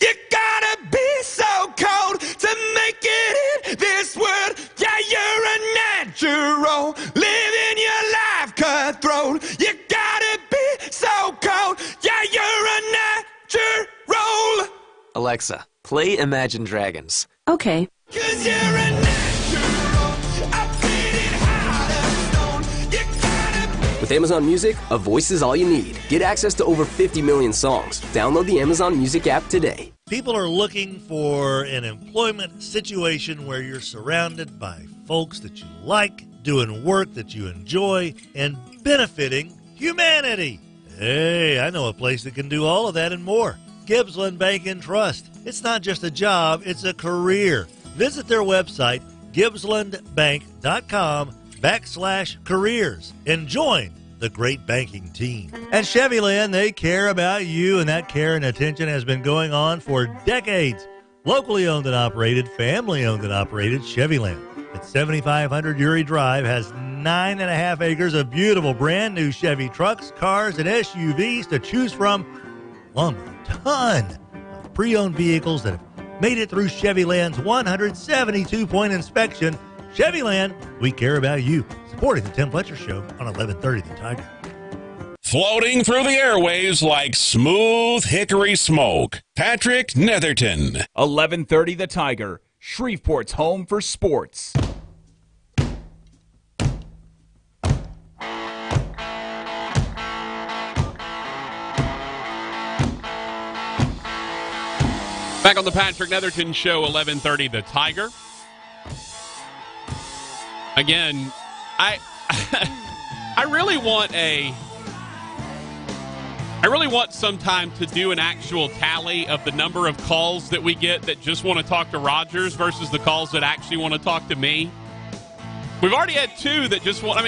You gotta be so cold to make it in this world. Yeah, you're a natural, living your life cutthroat. You gotta be so cold. Yeah, you're a natural. Alexa, play Imagine Dragons. Okay. 'Cause you're a natural. I'm feeling hot as stone. You gotta With Amazon Music, a voice is all you need. Get access to over 50 million songs. Download the Amazon Music app today. People are looking for an employment situation where you're surrounded by folks that you like, doing work that you enjoy, and benefiting humanity. Hey, I know a place that can do all of that and more. Gibbsland Bank and Trust. It's not just a job, it's a career. Visit their website, gibbslandbank.com/careers, and join the great banking team. At Chevyland, they care about you, and that care and attention has been going on for decades. Locally owned and operated, family owned and operated, Chevyland at 7500 Uri Drive has 9.5 acres of beautiful brand new Chevy trucks, cars, and SUVs to choose from, along with a ton of pre-owned vehicles that have made it through Chevyland's 172-point inspection. Chevyland, we care about you. Supporting the Tim Fletcher Show on 1130 The Tiger. Floating through the airwaves like smooth hickory smoke, Patrick Netherton. 1130 The Tiger, Shreveport's home for sports. Back on the Patrick Netherton Show, 1130 The Tiger. Again, I really want some time to do an actual tally of the number of calls that we get that just want to talk to Rogers versus the calls that actually want to talk to me. We've already had two that just want,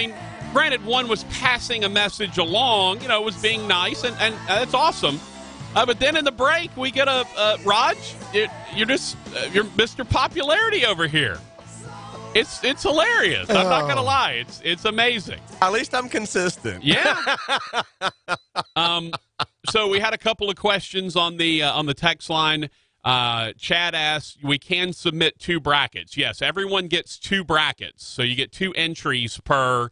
granted, one was passing a message along, was being nice, and that's awesome. But then in the break, we get a Raj, you're Mr. Popularity over here. It's hilarious. I'm not gonna lie. It's amazing. At least I'm consistent. Yeah. So we had a couple of questions on the text line. Chad asked, we can submit 2 brackets. Yes, everyone gets 2 brackets, so you get 2 entries per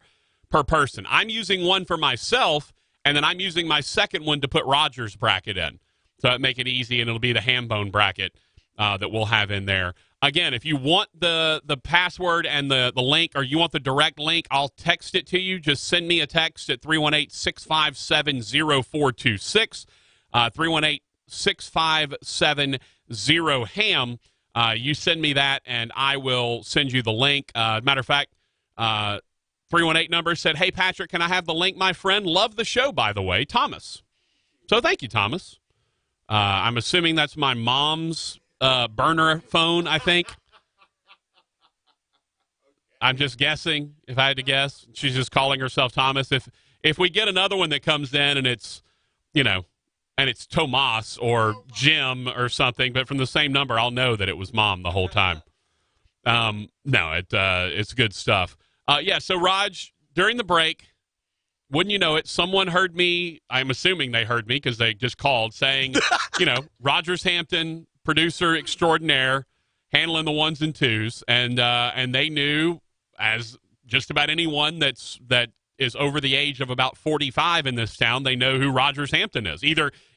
person. I'm using one for myself, and then I'm using my second one to put Roger's bracket in. So it make it easy, and it'll be the ham bone bracket that we'll have in there. Again, if you want the password and the link, or you want the direct link, I'll text it to you. Just send me a text at 318-657-0426, 318-657-0HAM. You send me that, and I will send you the link. Matter of fact, 318 number said, hey, Patrick, can I have the link, my friend? Love the show, by the way, Thomas. So thank you, Thomas. I'm assuming that's my mom's burner phone, I think. I'm just guessing, if I had to guess. She's just calling herself Thomas. If we get another one that comes in and it's, and it's Tomas or Jim or something, but from the same number, I'll know that it was Mom the whole time. No, it's good stuff. So Raj, during the break, wouldn't you know it, someone heard me, I'm assuming they heard me because they just called, saying, Rogers Hampton, producer extraordinaire, handling the ones and twos, and they knew, as just about anyone that is over the age of about 45 in this town, they know who Rogers Hampton is.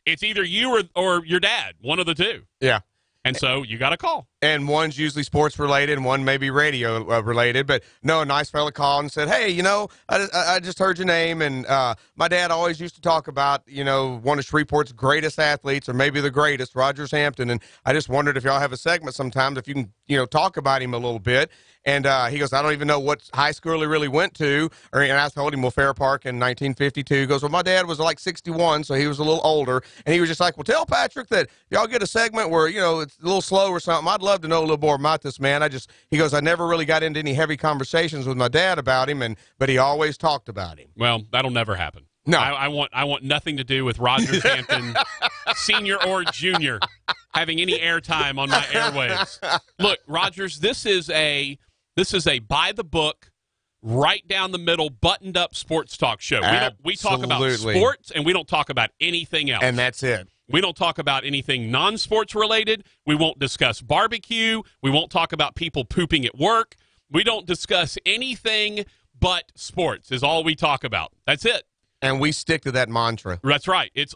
It's either you or your dad, one of the two. Yeah. And so you got a call. And one's usually sports related and one may be radio related. But no, a nice fella called and said, hey, I just heard your name. And my dad always used to talk about, one of Shreveport's greatest athletes, or maybe the greatest, Rogers Hampton. And I just wondered if y'all have a segment sometimes, if you can, talk about him a little bit. And he goes, I don't even know what high school he really went to. And I told him, Fair Park in 1952. He goes, well, my dad was like 61, so he was a little older. And he was just like, well, tell Patrick that if y'all get a segment where, it's a little slow or something, I'd love to know a little more about this man. He goes, I never really got into any heavy conversations with my dad about him, but he always talked about him. Well, that'll never happen. No. I want nothing to do with Rogers Hampton, senior or junior, having any airtime on my airwaves. Look, Rogers, this is a by the book, right down the middle, buttoned up sports talk show. We talk about sports, and we don't talk about anything else. And that's it. We don't talk about anything non-sports related. We won't discuss barbecue. We won't talk about people pooping at work. We don't discuss anything but sports is all we talk about. That's it. And we stick to that mantra. That's right. It's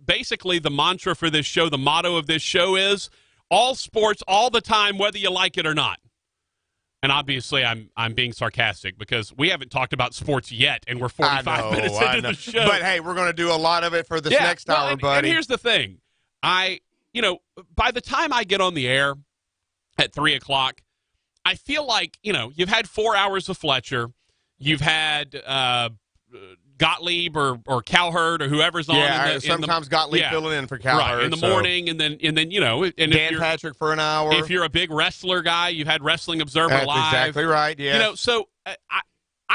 basically the mantra for this show, the motto of this show is all sports all the time, whether you like it or not. And obviously, I'm being sarcastic because we haven't talked about sports yet, and we're 45 minutes into the show. But hey, we're going to do a lot of it for this next hour, buddy. And here's the thing, by the time I get on the air at 3:00, I feel like you've had 4 hours of Fletcher, you've had Gottlieb or Cowherd or whoever's on. Yeah, sometimes Gottlieb filling in for Cowherd. Right, in the morning, and then and Dan Patrick for an hour. If you're a big wrestler guy, you've had Wrestling Observer Live. Exactly right, yeah. So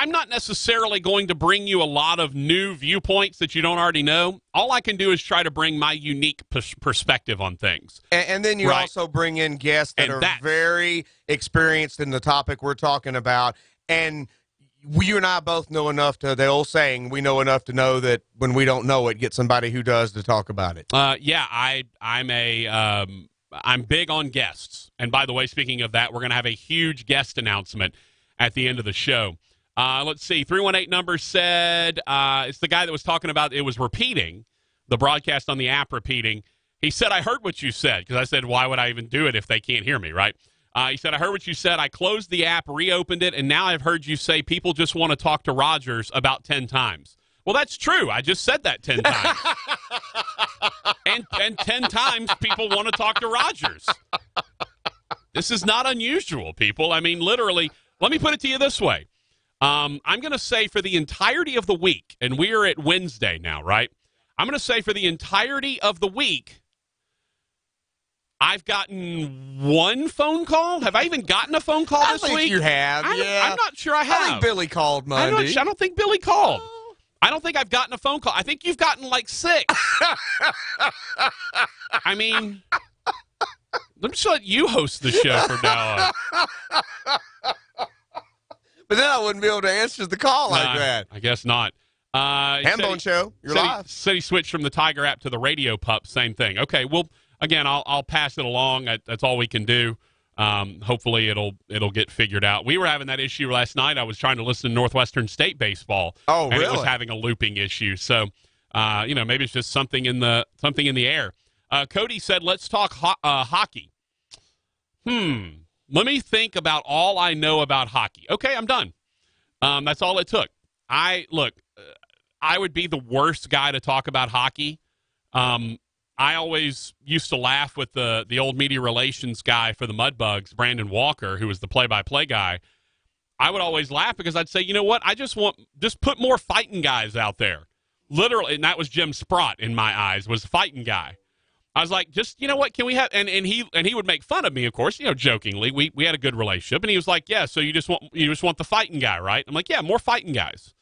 I'm not necessarily going to bring you a lot of new viewpoints that you don't already know. All I can do is try to bring my unique perspective on things. And then you also bring in guests that are very experienced in the topic we're talking about. And you and I both know enough to, the old saying, we know enough to know that when we don't know it, get somebody who does to talk about it. I'm big on guests. And by the way, speaking of that, we're going to have a huge guest announcement at the end of the show. Let's see. 318 number said, it's the guy that was talking about it was repeating, the broadcast on the app repeating. He said, I heard what you said, because I said, why would I even do it if they can't hear me, right? He said, I heard what you said. I closed the app, reopened it, and now I've heard you say people just want to talk to Rogers about 10 times. Well, that's true. I just said that 10 times. and 10 times people want to talk to Rogers. This is not unusual, people. I mean, literally, let me put it to you this way. I'm going to say for the entirety of the week, and we are at Wednesday now, right? I'm going to say for the entirety of the week, I've gotten one phone call. Have I even gotten a phone call this week? I think you have, I'm not sure I have. I think Billy called Monday. I don't think Billy called. I don't think I've gotten a phone call. I think you've gotten like 6. I mean, let me just let you host the show from now on. But then I wouldn't be able to answer the call like that. I guess not. Hambone Show, you're live. Said he switched from the Tiger app to the Radio Pup. Same thing. Okay, well, again, I'll pass it along. That's all we can do. Hopefully it'll get figured out. We were having that issue last night. I was trying to listen to Northwestern State baseball. Oh, really? And it was having a looping issue. So, maybe it's just something in the air. Cody said, "Let's talk hockey." Let me think about all I know about hockey. Okay, I'm done. That's all it took. I would be the worst guy to talk about hockey. I always used to laugh with the old media relations guy for the Mudbugs, Brandon Walker, who was the play-by-play guy. I would always laugh because I'd say, you know what? I just put more fighting guys out there. Literally, and that was Jim Sprott in my eyes, was fighting guy. I was like, just, you know what, can we have, and he would make fun of me, of course, jokingly. We had a good relationship, and he was like, yeah, so you just want the fighting guy, right? I'm like, yeah, more fighting guys.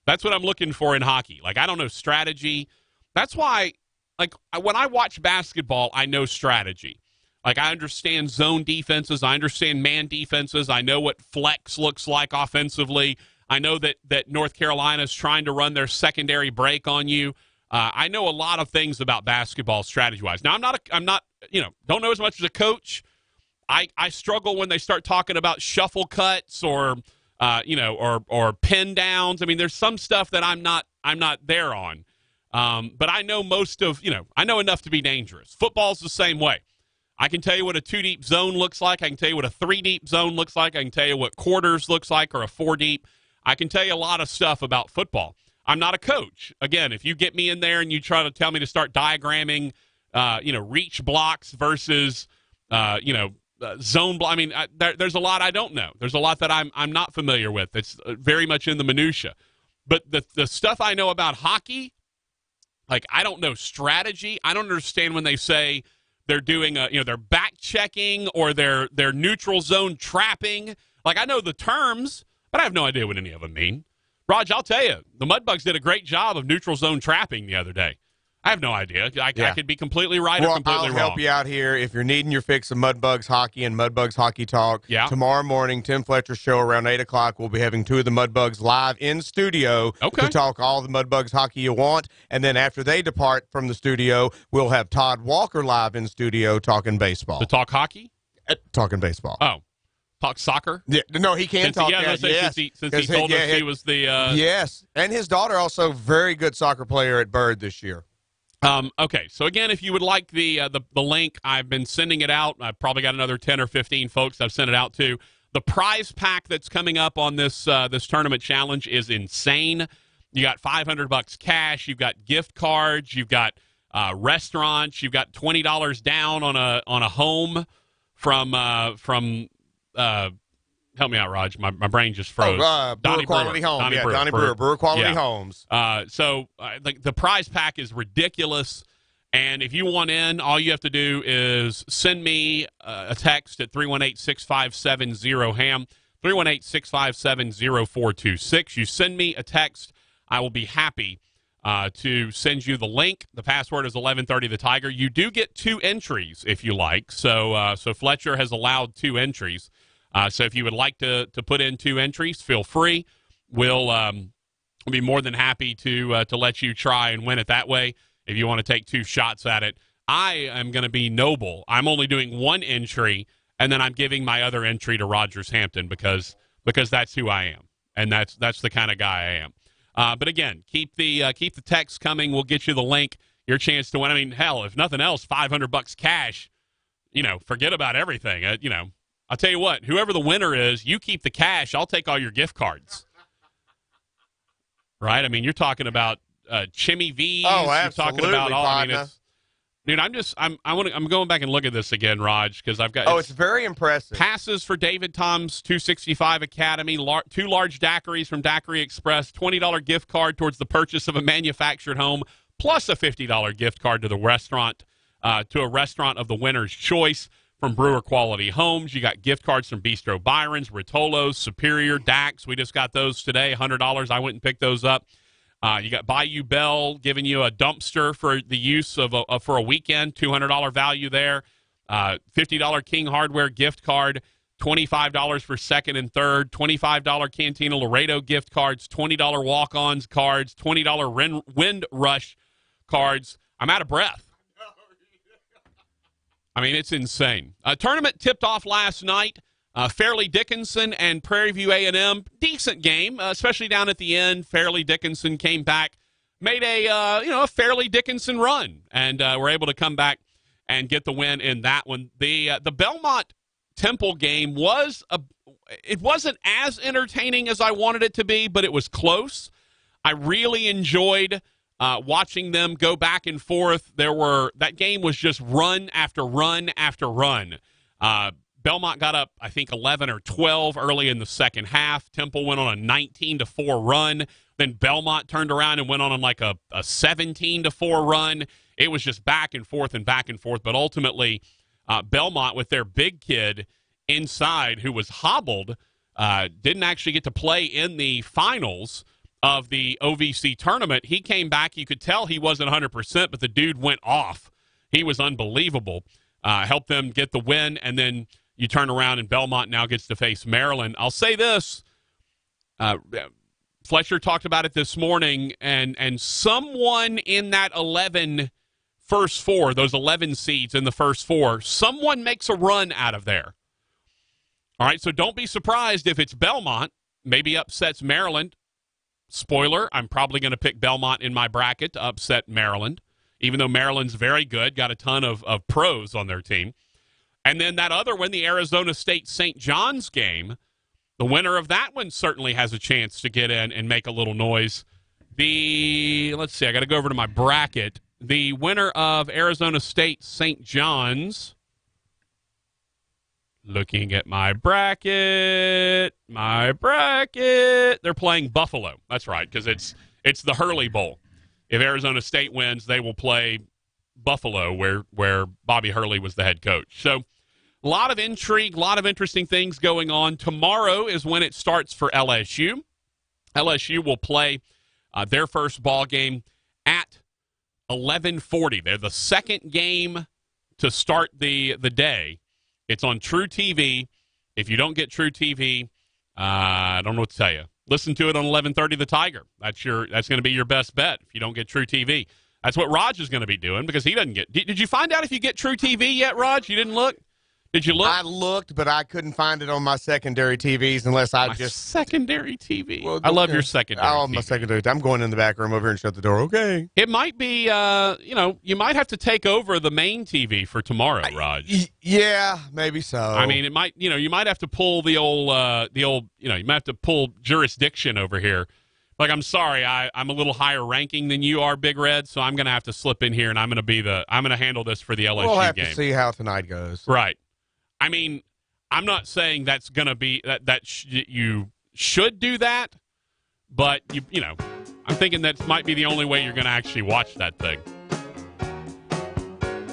That's what I'm looking for in hockey. Like, I don't know strategy. That's why, like, when I watch basketball, I know strategy. Like, I understand zone defenses. I understand man defenses. I know what flex looks like offensively. I know that North Carolina's trying to run their secondary break on you. I know a lot of things about basketball strategy-wise. Now, I'm not, don't know as much as a coach. I struggle when they start talking about shuffle cuts or pin downs. I mean, there's some stuff that I'm not there on. But I know I know enough to be dangerous. Football's the same way. I can tell you what a 2-deep zone looks like. I can tell you what a 3-deep zone looks like. I can tell you what quarters looks like, or a 4-deep. I can tell you a lot of stuff about football. I'm not a coach. Again, if you get me in there and you try to tell me to start diagramming, reach blocks versus, zone block. I mean, there's a lot I don't know. There's a lot that I'm not familiar with. It's very much in the minutia. But the stuff I know about hockey, like, I don't know strategy. I don't understand when they say they're doing they're back checking or they're neutral zone trapping. Like, I know the terms, but I have no idea what any of them mean. Raj, I'll tell you, the Mudbugs did a great job of neutral zone trapping the other day. I have no idea. I could be completely right or completely wrong. I'll help you out here. If you're needing your fix of Mudbugs hockey and Mudbugs Hockey Talk, tomorrow morning, Tim Fletcher Show around 8 o'clock, we'll be having 2 of the Mudbugs live in studio to talk all the Mudbugs hockey you want. And then after they depart from the studio, we'll have Todd Walker live in studio talking baseball. To talk hockey? Talking baseball. Oh. Talk soccer? Yeah, no, he can talk that. Yes. Since he told us he was the... Yes, and his daughter also very good soccer player at Bird this year. Okay, so again, if you would like the link, I've been sending it out. I've probably got another 10 or 15 folks I've sent it out to. The prize pack that's coming up on this tournament challenge is insane. You got $500 cash. You've got gift cards. You've got restaurants. You've got $20 down on a home from help me out, Raj. My brain just froze. Brewer Quality Homes. Yeah, Donnie Brewer. Brewer Quality Homes. So the prize pack is ridiculous. And if you want in, all you have to do is send me a text at 318-6570-HAM. 318-657-0426. You send me a text, I will be happy to send you the link. The password is 1130 the Tiger. You do get 2 entries if you like. So Fletcher has allowed 2 entries. So if you would like to put in 2 entries, feel free. We'll be more than happy to let you try and win it that way if you want to take 2 shots at it. I am going to be noble. I'm only doing 1 entry, and then I'm giving my other entry to Rogers Hampton because that's who I am, and that's the kind of guy I am. But again, keep the text coming. We'll get you the link. Your chance to win. I mean, hell, if nothing else, $500 cash. Forget about everything. I'll tell you what. Whoever the winner is, you keep the cash. I'll take all your gift cards. Right? I mean, you're talking about Chimmy V's. Oh, you're talking about all. I mean, dude, I'm going back and look at this again, Raj, because I've got. Oh, it's very impressive. Passes for David Tom's 265 Academy, 2 large daiquiris from Daiquiri Express, $20 gift card towards the purchase of a manufactured home, plus a $50 gift card to the restaurant, to a restaurant of the winner's choice from Brewer Quality Homes. You got gift cards from Bistro Byron's, Rotolo's, Superior, Dax. We just got those today, $100. I went and picked those up. You got Bayou Bell giving you a dumpster for the use of for a weekend, $200 value there. $50 King Hardware gift card, $25 for second and third, $25 Cantina Laredo gift cards, $20 walk-ons cards, $20 Wind Rush cards. I'm out of breath. I mean, it's insane. Tournament tipped off last night. Fairleigh Dickinson and Prairie View A&M, decent game, especially down at the end. Fairleigh Dickinson came back, made a Fairleigh Dickinson run, and were able to come back and get the win in that one. The Belmont Temple game it wasn't as entertaining as I wanted it to be, but it was close. I really enjoyed watching them go back and forth. That game was just run after run after run. Belmont got up, I think, 11 or 12 early in the second half. Temple went on a 19-4 run. Then Belmont turned around and went on like a 17-4 run. It was just back and forth and back and forth. But ultimately, Belmont, with their big kid inside who was hobbled, didn't actually get to play in the finals of the OVC tournament. He came back. You could tell he wasn't 100%, but the dude went off. He was unbelievable. Helped them get the win, and then you turn around and Belmont now gets to face Maryland. I'll say this. Fletcher talked about it this morning, and someone in that 11 first 4, those 11 seeds in the first 4, someone makes a run out of there. All right, so don't be surprised if it's Belmont, maybe upsets Maryland. Spoiler, I'm probably going to pick Belmont in my bracket to upset Maryland, even though Maryland's very good, got a ton of pros on their team. And then that other one, the Arizona State-St. John's game, the winner of that one certainly has a chance to get in and make a little noise. Let's see, I got to go over to my bracket. The winner of Arizona State-St. John's, looking at my bracket, they're playing Buffalo. That's right, because it's the Hurley Bowl. If Arizona State wins, they will play Buffalo, where Bobby Hurley was the head coach. So a lot of intrigue, a lot of interesting things going on. Tomorrow is when it starts for LSU. LSU will play their first ball game at 11:40. They're the second game to start the day. It's on True TV. If you don't get True TV, I don't know what to tell you. Listen to it on 11:30 The Tiger. That's going to be your best bet if you don't get True TV. That's what Raj is going to be doing because he doesn't get. Did you find out if you get True TV yet, Raj? You didn't look? Did you look? I looked, but I couldn't find it on my secondary TVs unless I secondary TV. Well, I love your secondary. Oh, my secondary. I'm going in the back room over here and shut the door. Okay. It might be. You might have to take over the main TV for tomorrow, Raj. Yeah, maybe so. I mean, it might. You might have to pull the old. You might have to pull jurisdiction over here. Like, I'm sorry, I'm a little higher ranking than you are, Big Red, so I'm going to have to slip in here, and I'm going to handle this for the LSU game. We'll have to see how tonight goes. Right. I mean, I'm not saying that's going to be you should do that, but I'm thinking that might be the only way you're going to actually watch that thing.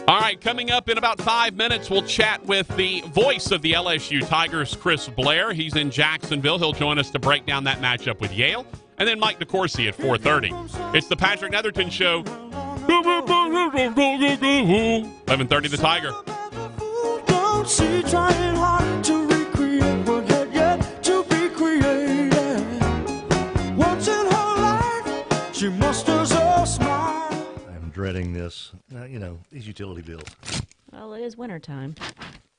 All right, coming up in about 5 minutes, we'll chat with the voice of the LSU Tigers, Chris Blair. He's in Jacksonville. He'll join us to break down that matchup with Yale. And then Mike DeCourcy at 4:30. It's the Patrick Netherton Show. 11:30 The Tiger. Don't see trying hard to recreate what had yet to be created. Once in her life, she musters a smile. I'm dreading this. These utility bills. Well, it is wintertime.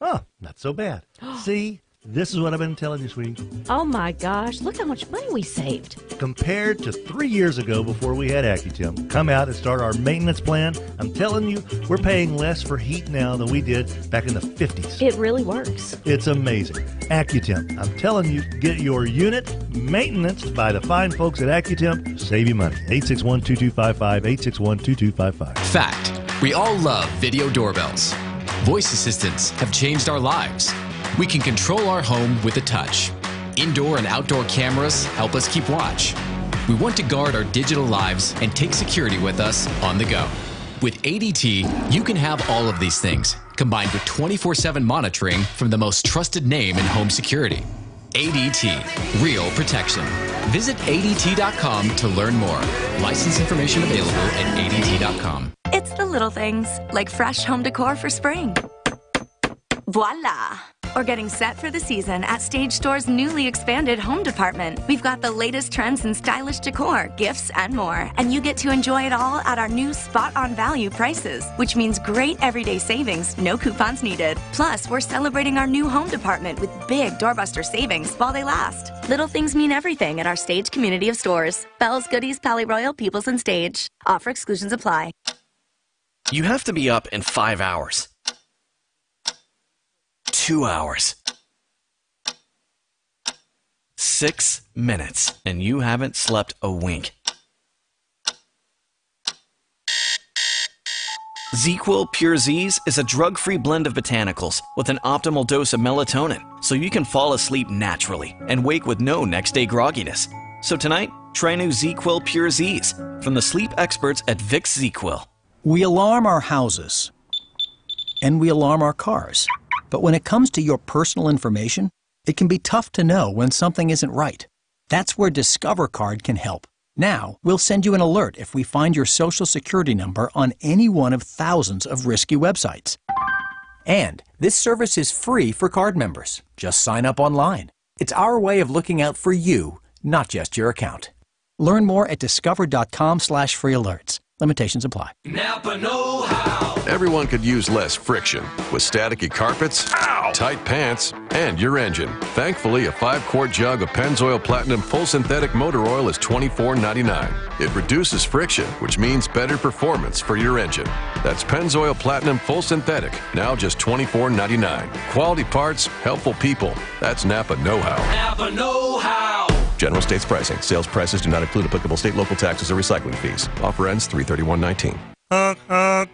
Oh, not so bad. See? This is what I've been telling you, sweetie. Oh, my gosh. Look how much money we saved. Compared to 3 years ago before we had AccuTemp, come out and start our maintenance plan. I'm telling you, we're paying less for heat now than we did back in the 50s. It really works. It's amazing. AccuTemp. I'm telling you, get your unit maintenanced by the fine folks at AccuTemp. Save you money. 861-2255, 861-2255. Fact. We all love video doorbells. Voice assistants have changed our lives. We can control our home with a touch. Indoor and outdoor cameras help us keep watch. We want to guard our digital lives and take security with us on the go. With ADT, you can have all of these things, combined with 24/7 monitoring from the most trusted name in home security. ADT, real protection. Visit ADT.com to learn more. License information available at ADT.com. It's the little things, like fresh home decor for spring. Voila! Or getting set for the season at Stage Store's newly expanded home department. We've got the latest trends in stylish decor, gifts, and more. And you get to enjoy it all at our new spot-on value prices, which means great everyday savings, no coupons needed. Plus, we're celebrating our new home department with big doorbuster savings while they last. Little things mean everything at our Stage community of stores. Bells, Goodies, Pally Royal, Peoples, and Stage. Offer exclusions apply. You have to be up in 5 hours. 2 hours. 6 minutes, and you haven't slept a wink. ZzzQuil Pure Z's is a drug-free blend of botanicals with an optimal dose of melatonin, so you can fall asleep naturally and wake with no next-day grogginess. So tonight, try new ZzzQuil Pure Z's from the sleep experts at Vicks ZzzQuil. We alarm our houses, and we alarm our cars. But when it comes to your personal information, it can be tough to know when something isn't right. That's where Discover Card can help. Now, we'll send you an alert if we find your social security number on any one of thousands of risky websites. And this service is free for card members. Just sign up online. It's our way of looking out for you, not just your account. Learn more at discover.com/free alerts. Limitations apply. Napa know-how. Everyone could use less friction with staticky carpets, tight pants, and your engine. Thankfully, a 5-quart jug of Pennzoil Platinum Full Synthetic Motor Oil is $24.99. It reduces friction, which means better performance for your engine. That's Pennzoil Platinum Full Synthetic, now just $24.99. Quality parts, helpful people. That's Napa know-how. Napa know-how. General States pricing. Sales prices do not include applicable state, local taxes, or recycling fees. Offer ends 3/31/19. Honk, honk.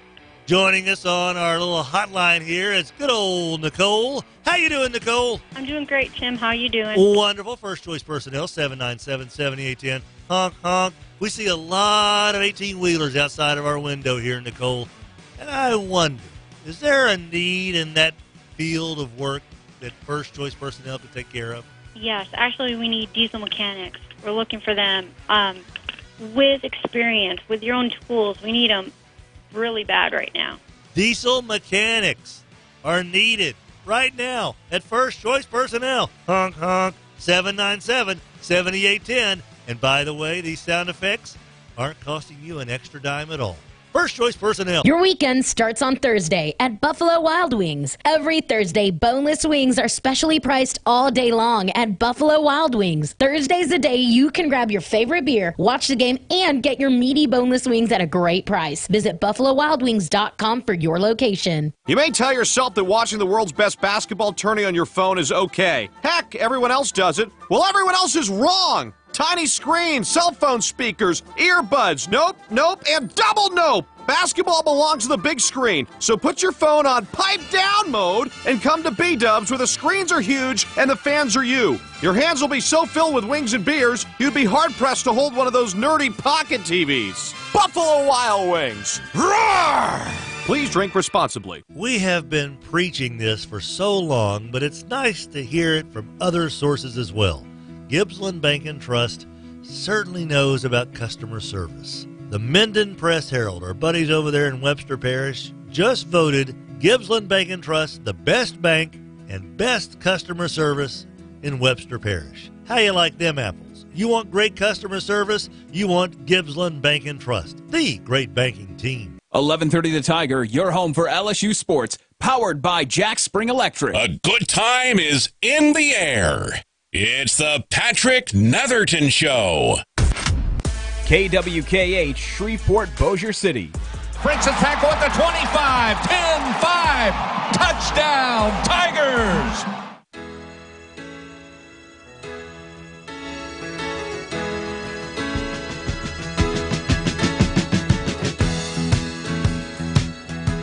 Joining us on our little hotline here is good old Nicole. How you doing, Nicole? I'm doing great, Tim. How you doing? Wonderful. First Choice Personnel, 797-7810. Honk, honk. We see a lot of 18-wheelers outside of our window here, Nicole. And I wonder, is there a need in that field of work that First Choice Personnel could take care of? Yes, actually, we need diesel mechanics. We're looking for them with experience, with your own tools. We need them really bad right now. Diesel mechanics are needed right now at First Choice Personnel. Honk, honk, 797-7810. And by the way, these sound effects aren't costing you an extra dime at all. First Choice Personnel. Your weekend starts on Thursday at Buffalo Wild Wings. Every Thursday, boneless wings are specially priced all day long at Buffalo Wild Wings. Thursday's the day you can grab your favorite beer, watch the game, and get your meaty boneless wings at a great price. Visit BuffaloWildWings.com for your location. You may tell yourself that watching the world's best basketball tourney on your phone is okay. Heck, everyone else does it. Well, everyone else is wrong. Tiny screens, cell phone speakers, earbuds, nope, and double nope. Basketball belongs to the big screen, so put your phone on pipe down mode and come to B-Dubs where the screens are huge and the fans are you. Your hands will be so filled with wings and beers, you'd be hard-pressed to hold one of those nerdy pocket TVs. Buffalo Wild Wings. Roar! Please drink responsibly. We have been preaching this for so long, but it's nice to hear it from other sources as well. Gibbsland Bank and Trust certainly knows about customer service. The Minden Press-Herald, our buddies over there in Webster Parish, just voted Gibbsland Bank and Trust the best bank and best customer service in Webster Parish. How you like them apples? You want great customer service? You want Gibbsland Bank and Trust, the great banking team. 11:30 The Tiger, your home for LSU sports, powered by Jack Spring Electric. A good time is in the air. It's the Patrick Netherton Show. KWKH, Shreveport, Bossier City. Prince's tackle at the 25, 10-5, touchdown, Tigers!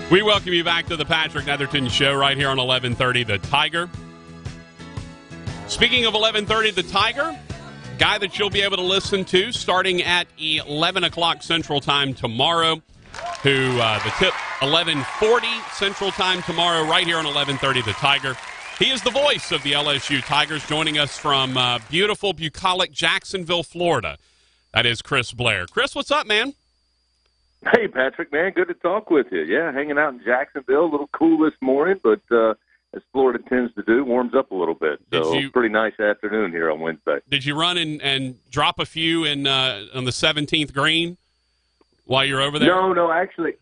We welcome you back to the Patrick Netherton Show right here on 1130 The Tiger. Speaking of 1130 The Tiger, guy that you'll be able to listen to starting at 11 o'clock Central Time tomorrow, who the tip 11:40 Central Time tomorrow right here on 1130 The Tiger. He is the voice of the LSU Tigers, joining us from beautiful, bucolic Jacksonville, Florida. That is Chris Blair. Chris, what's up, man? Hey, Patrick, man, good to talk with you. Yeah, hanging out in Jacksonville, a little cool this morning, but as Florida tends to do, warms up a little bit. So pretty nice afternoon here on Wednesday. Did you run and drop a few in on the 17th green while you're over there? No, actually,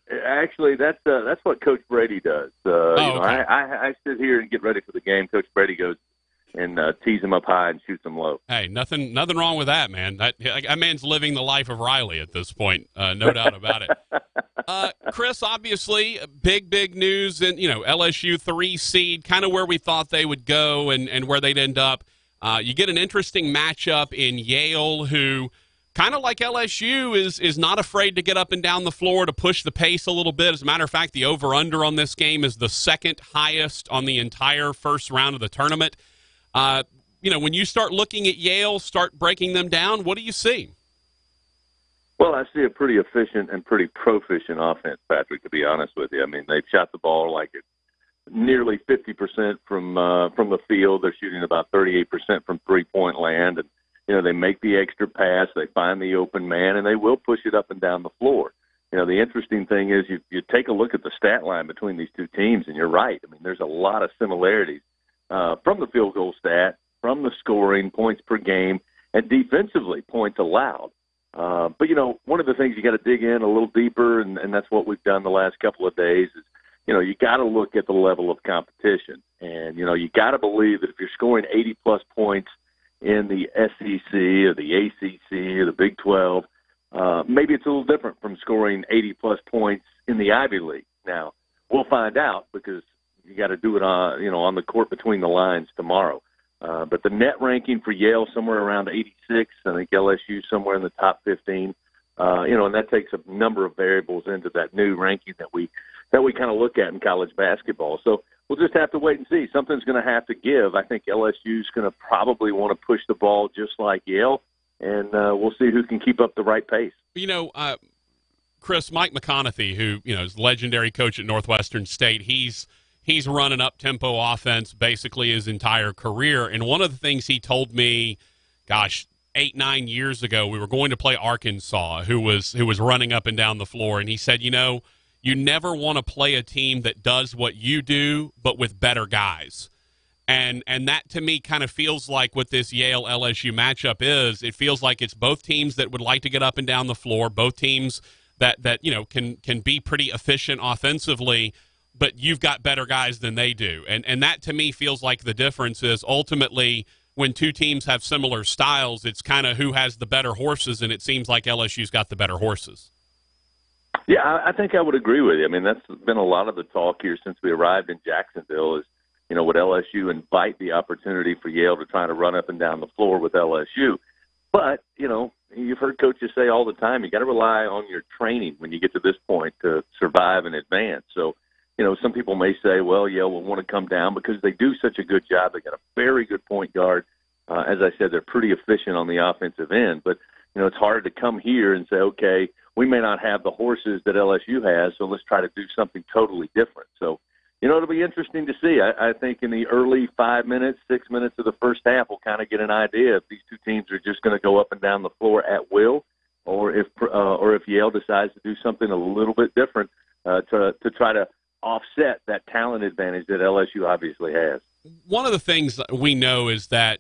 that's what Coach Brady does. Okay. I sit here and get ready for the game. Coach Brady goes and tees him up high and shoots him low. Hey, nothing wrong with that, man. That man's living the life of Riley at this point, no doubt about it. Chris, obviously, big news, and LSU 3 seed, kind of where we thought they would go and where they'd end up. You get an interesting matchup in Yale, who kind of like LSU is not afraid to get up and down the floor to push the pace a little bit. As a matter of fact, the over/under on this game is the second highest on the entire first round of the tournament. When you start looking at Yale, start breaking them down, what do you see? Well, I see a pretty efficient and pretty proficient offense, Patrick, to be honest with you. I mean, they've shot the ball like it's nearly 50% from the field. They're shooting about 38% from three-point land. And, they make the extra pass. They find the open man, and they will push it up and down the floor. The interesting thing is you take a look at the stat line between these two teams, and you're right. I mean, there's a lot of similarities. From the field goal stat, from the scoring, points per game, and defensively, points allowed. But, one of the things you got to dig in a little deeper, and that's what we've done the last couple of days, is, you got to look at the level of competition. And, you got to believe that if you're scoring 80-plus points in the SEC or the ACC or the Big 12, maybe it's a little different from scoring 80-plus points in the Ivy League. Now, we'll find out because you got to do it on the court between the lines tomorrow. But the net ranking for Yale somewhere around 86. I think LSU somewhere in the top 15. And that takes a number of variables into that new ranking that we kind of look at in college basketball. So we'll just have to wait and see. Something's going to have to give. I think LSU's going to probably want to push the ball just like Yale, and we'll see who can keep up the right pace. Chris, Mike McConaughey, who is the legendary coach at Northwestern State, he's run an up-tempo offense basically his entire career. And one of the things he told me, 8-9 years ago, we were going to play Arkansas, who was running up and down the floor. And he said, you never want to play a team that does what you do, but with better guys. And that to me kind of feels like what this Yale-LSU matchup is. It feels like it's both teams that would like to get up and down the floor, both teams that can be pretty efficient offensively, but you've got better guys than they do. And that, to me, feels like the difference is ultimately when two teams have similar styles, it's kind of who has the better horses, and it seems like LSU's got the better horses. Yeah, I think I would agree with you. I mean, that's been a lot of the talk here since we arrived in Jacksonville is, would LSU invite the opportunity for Yale to try to run up and down the floor with LSU? But, you've heard coaches say all the time, you got to rely on your training when you get to this point to survive and advance. So, some people may say, well, Yale will want to come down because they do such a good job. They got a very good point guard. As I said, they're pretty efficient on the offensive end. But, it's hard to come here and say, okay, we may not have the horses that LSU has, so let's try to do something totally different. So, it'll be interesting to see. I think in the early 5 minutes, 6 minutes of the first half, we'll kind of get an idea if these two teams are just going to go up and down the floor at will, or if Yale decides to do something a little bit different to try to offset that talent advantage that LSU obviously has. One of the things we know is that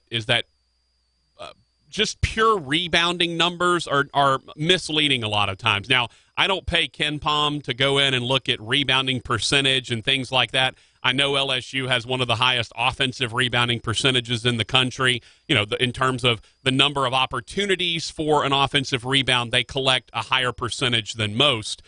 just pure rebounding numbers are misleading a lot of times. Now, I don't pay Ken Pom to go in and look at rebounding percentage and things like that. I know LSU has one of the highest offensive rebounding percentages in the country. In terms of the number of opportunities for an offensive rebound, they collect a higher percentage than most.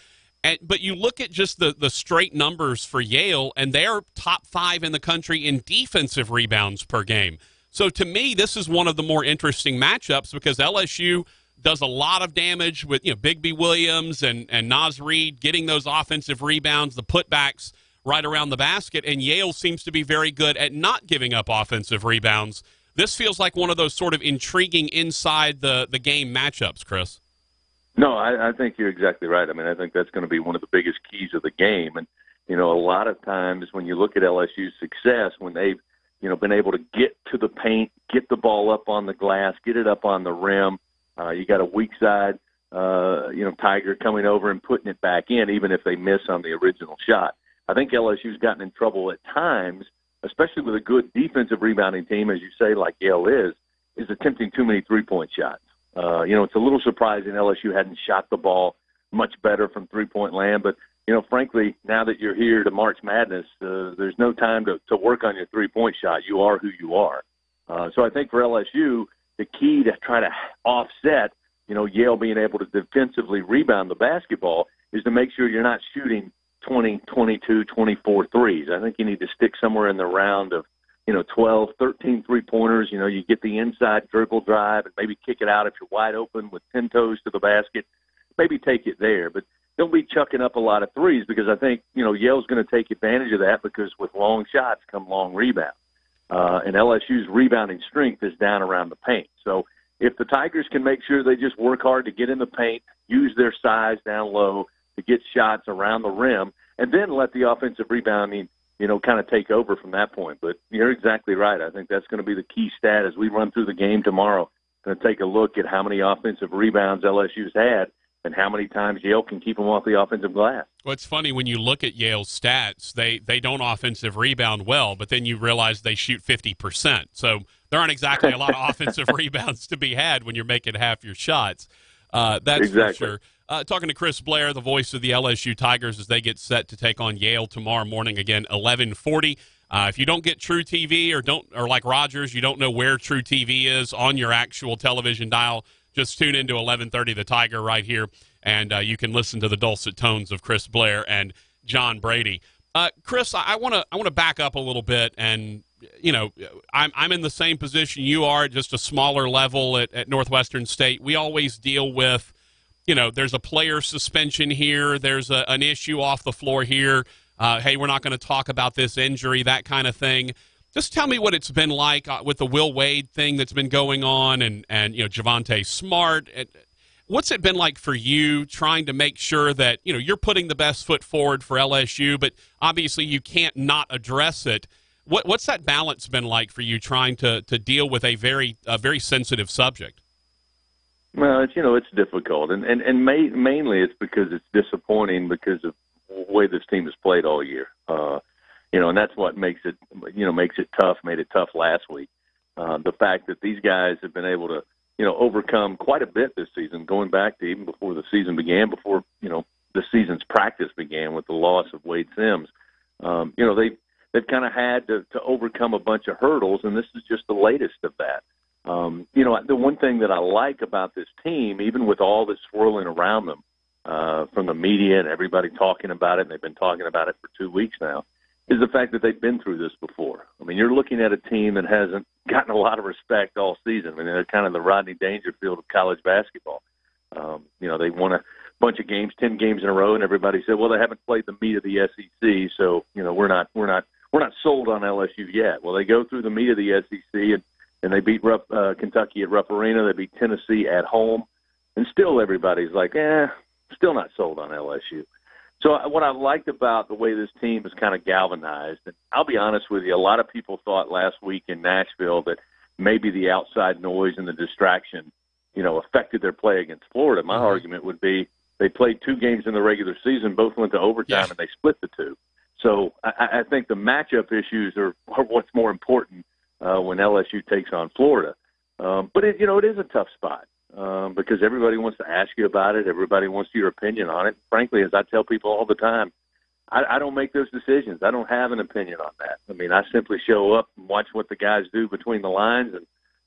But you look at just the straight numbers for Yale, and they're top 5 in the country in defensive rebounds per game. So to me, this is one of the more interesting matchups because LSU does a lot of damage with Bigby Williams and Naz Reid getting those offensive rebounds, the putbacks right around the basket, and Yale seems to be very good at not giving up offensive rebounds. This feels like one of those sort of intriguing inside the game matchups, Chris. No, I think you're exactly right. I mean, I think that's going to be one of the biggest keys of the game. And, a lot of times when you look at LSU's success, when they've, been able to get to the paint, get the ball up on the glass, get it up on the rim, you got a weak side, Tiger coming over and putting it back in, even if they miss on the original shot. I think LSU's gotten in trouble at times, especially with a good defensive rebounding team, as you say, like Yale is attempting too many three-point shots. It's a little surprising LSU hadn't shot the ball much better from three-point land. But, frankly, now that you're here to March Madness, there's no time to work on your three-point shot. You are who you are. So I think for LSU, the key to try to offset, Yale being able to defensively rebound the basketball is to make sure you're not shooting 20, 22, 24 threes. I think you need to stick somewhere in the round of 12, 13 three-pointers. You get the inside dribble drive and maybe kick it out if you're wide open with 10 toes to the basket. Maybe take it there. But don't be chucking up a lot of threes because I think, Yale's going to take advantage of that because with long shots come long rebounds. And LSU's rebounding strength is down around the paint. So if the Tigers can make sure they just work hard to get in the paint, use their size down low to get shots around the rim, and then let the offensive rebounding kind of take over from that point. But you're exactly right. I think that's going to be the key stat as we run through the game tomorrow. Going to take a look at how many offensive rebounds LSU's had and how many times Yale can keep them off the offensive glass. Well, it's funny when you look at Yale's stats, they don't offensive rebound well, but then you realize they shoot 50%. So there aren't exactly a lot of offensive rebounds to be had when you're making half your shots. That's exactly. for sure. Talking to Chris Blair, the voice of the LSU Tigers, as they get set to take on Yale tomorrow morning, again, 11:40. If you don't get True TV or like Rogers, you don't know where True TV is on your actual television dial, just tune into 11:30 The Tiger right here, and you can listen to the dulcet tones of Chris Blair and John Brady. Chris, I want to back up a little bit, and I'm in the same position you are, just a smaller level at Northwestern State. We always deal with, there's a player suspension here, there's an issue off the floor here. Hey, we're not going to talk about this injury, that kind of thing. Just tell me what it's been like with the Will Wade thing that's been going on and Javonte Smart. What's it been like for you trying to make sure that, you're putting the best foot forward for LSU, but obviously you can't not address it? What's that balance been like for you trying to deal with a very sensitive subject? Well, it's difficult, and mainly it's because it's disappointing because of the way this team has played all year. And that's what makes it tough, made it tough last week. The fact that these guys have been able to, overcome quite a bit this season, going back to even before the season began, before, the season's practice began with the loss of Wade Sims. They've kind of had to overcome a bunch of hurdles, and this is just the latest of that. The one thing that I like about this team, even with all this swirling around them, from the media and everybody talking about it, and they've been talking about it for 2 weeks now, is the fact that they've been through this before. I mean, you're looking at a team that hasn't gotten a lot of respect all season. I mean, they're kind of the Rodney Dangerfield of college basketball. They won a bunch of games, 10 games in a row, and everybody said, well, they haven't played the meat of the SEC, so we're not sold on LSU yet. Well, they go through the meat of the SEC, and they beat Kentucky at Rupp Arena. They beat Tennessee at home, and still everybody's like, Still not sold on LSU. So what I liked about the way this team is kind of galvanized, and I'll be honest with you, a lot of people thought last week in Nashville that maybe the outside noise and the distraction, affected their play against Florida. My argument would be they played 2 games in the regular season, both went to overtime, and they split the 2. So I think the matchup issues are what's more important when LSU takes on Florida. But it is a tough spot because everybody wants to ask you about it. Everybody wants your opinion on it. Frankly, as I tell people all the time, I don't make those decisions. I don't have an opinion on that. I mean, I simply show up and watch what the guys do between the lines and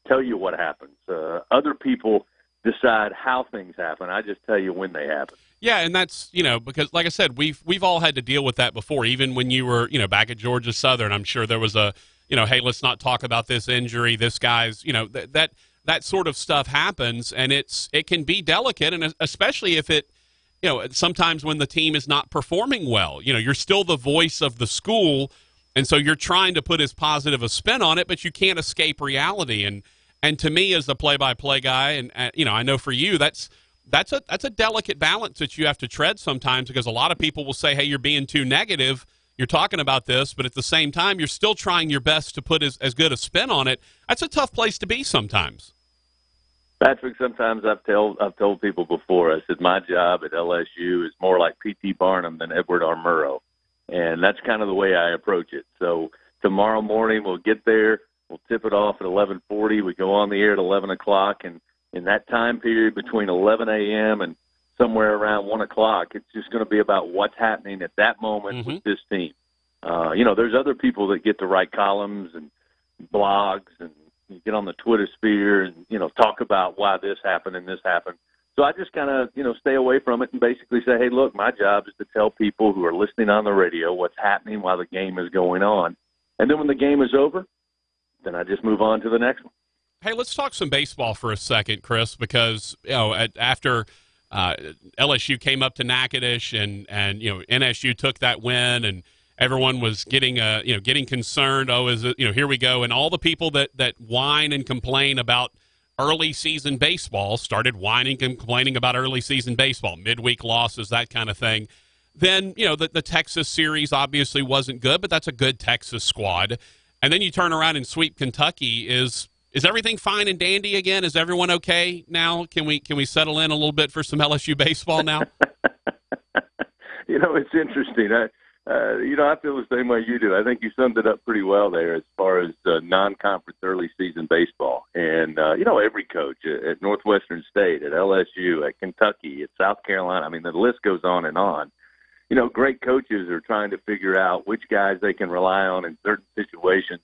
tell you what happens. Other people decide how things happen. I just tell you when they happen. Yeah, and that's, because like I said, we've all had to deal with that before. Even when you were, back at Georgia Southern, I'm sure there was a, hey, let's not talk about this injury. This guy's, that sort of stuff happens, and it can be delicate, and especially if it, sometimes when the team is not performing well, you're still the voice of the school, and so you're trying to put as positive a spin on it, but you can't escape reality. And to me, as the play-by-play guy, and I know for you, that's a delicate balance that you have to tread sometimes, because a lot of people will say, hey, you're being too negative. You're talking about this, but at the same time, you're still trying your best to put as good a spin on it. That's a tough place to be sometimes. Patrick, sometimes I've told people before, I said my job at LSU is more like P.T. Barnum than Edward R. Murrow, and that's kind of the way I approach it. So tomorrow morning we'll get there, we'll tip it off at 11:40, we go on the air at 11 o'clock, and in that time period between 11 a.m. and somewhere around 1 o'clock, it's just going to be about what's happening at that moment with this team. There's other people that get to write columns and blogs and get on the Twitter sphere and, talk about why this happened and this happened. So I just kind of, stay away from it and basically say, hey, look, my job is to tell people who are listening on the radio what's happening while the game is going on. And then when the game is over, then I just move on to the next one. Hey, let's talk some baseball for a second, Chris, because, after LSU came up to Natchitoches and NSU took that win, and everyone was getting concerned. Oh, is it, here we go. And all the people that whine and complain about early season baseball started whining and complaining about early season baseball, midweek losses, that kind of thing. Then, the Texas series obviously wasn't good, but that's a good Texas squad. And then you turn around and sweep Kentucky. Is everything fine and dandy again? Is everyone okay now? Can we settle in a little bit for some LSU baseball now? It's interesting. I feel the same way you do. I think you summed it up pretty well there as far as non-conference early season baseball. And, every coach at Northwestern State, at LSU, at Kentucky, at South Carolina, I mean, the list goes on and on. Great coaches are trying to figure out which guys they can rely on in certain situations,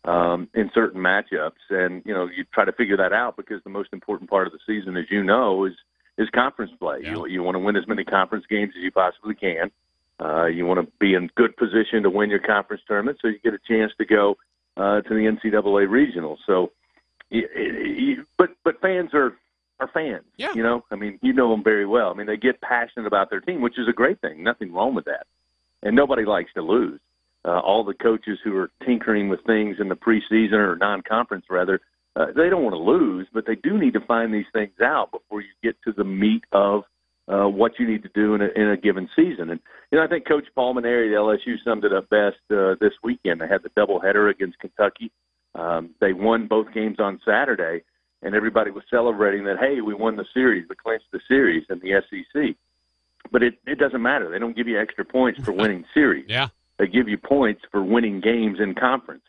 in certain matchups. And, you try to figure that out because the most important part of the season, as you know, is conference play. Yeah. You want to win as many conference games as you possibly can. You want to be in good position to win your conference tournament so you get a chance to go to the NCAA regional. So, but fans are fans. Yeah. I mean, you know them very well. I mean, they get passionate about their team, which is a great thing. Nothing wrong with that. And nobody likes to lose. All the coaches who are tinkering with things in the preseason or non-conference, rather, they don't want to lose, but they do need to find these things out before you get to the meat of what you need to do in a given season. And, I think Coach Paul Maneri at LSU summed it up best this weekend. They had the doubleheader against Kentucky. They won both games on Saturday, and everybody was celebrating that, hey, we won the series, we clinched the series in the SEC. But it doesn't matter. They don't give you extra points for winning series. Yeah. They give you points for winning games in conference.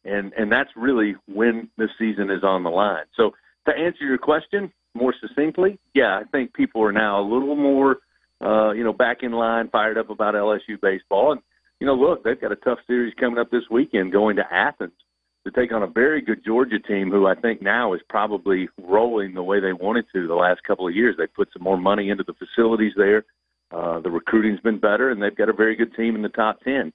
And that's really when the season is on the line. So to answer your question more succinctly, yeah, I think people are now a little more, back in line, fired up about LSU baseball. And, look, they've got a tough series coming up this weekend going to Athens to take on a very good Georgia team who I think now is probably rolling the way they wanted to the last couple of years. They put some more money into the facilities there. The recruiting's been better, and they've got a very good team in the top 10.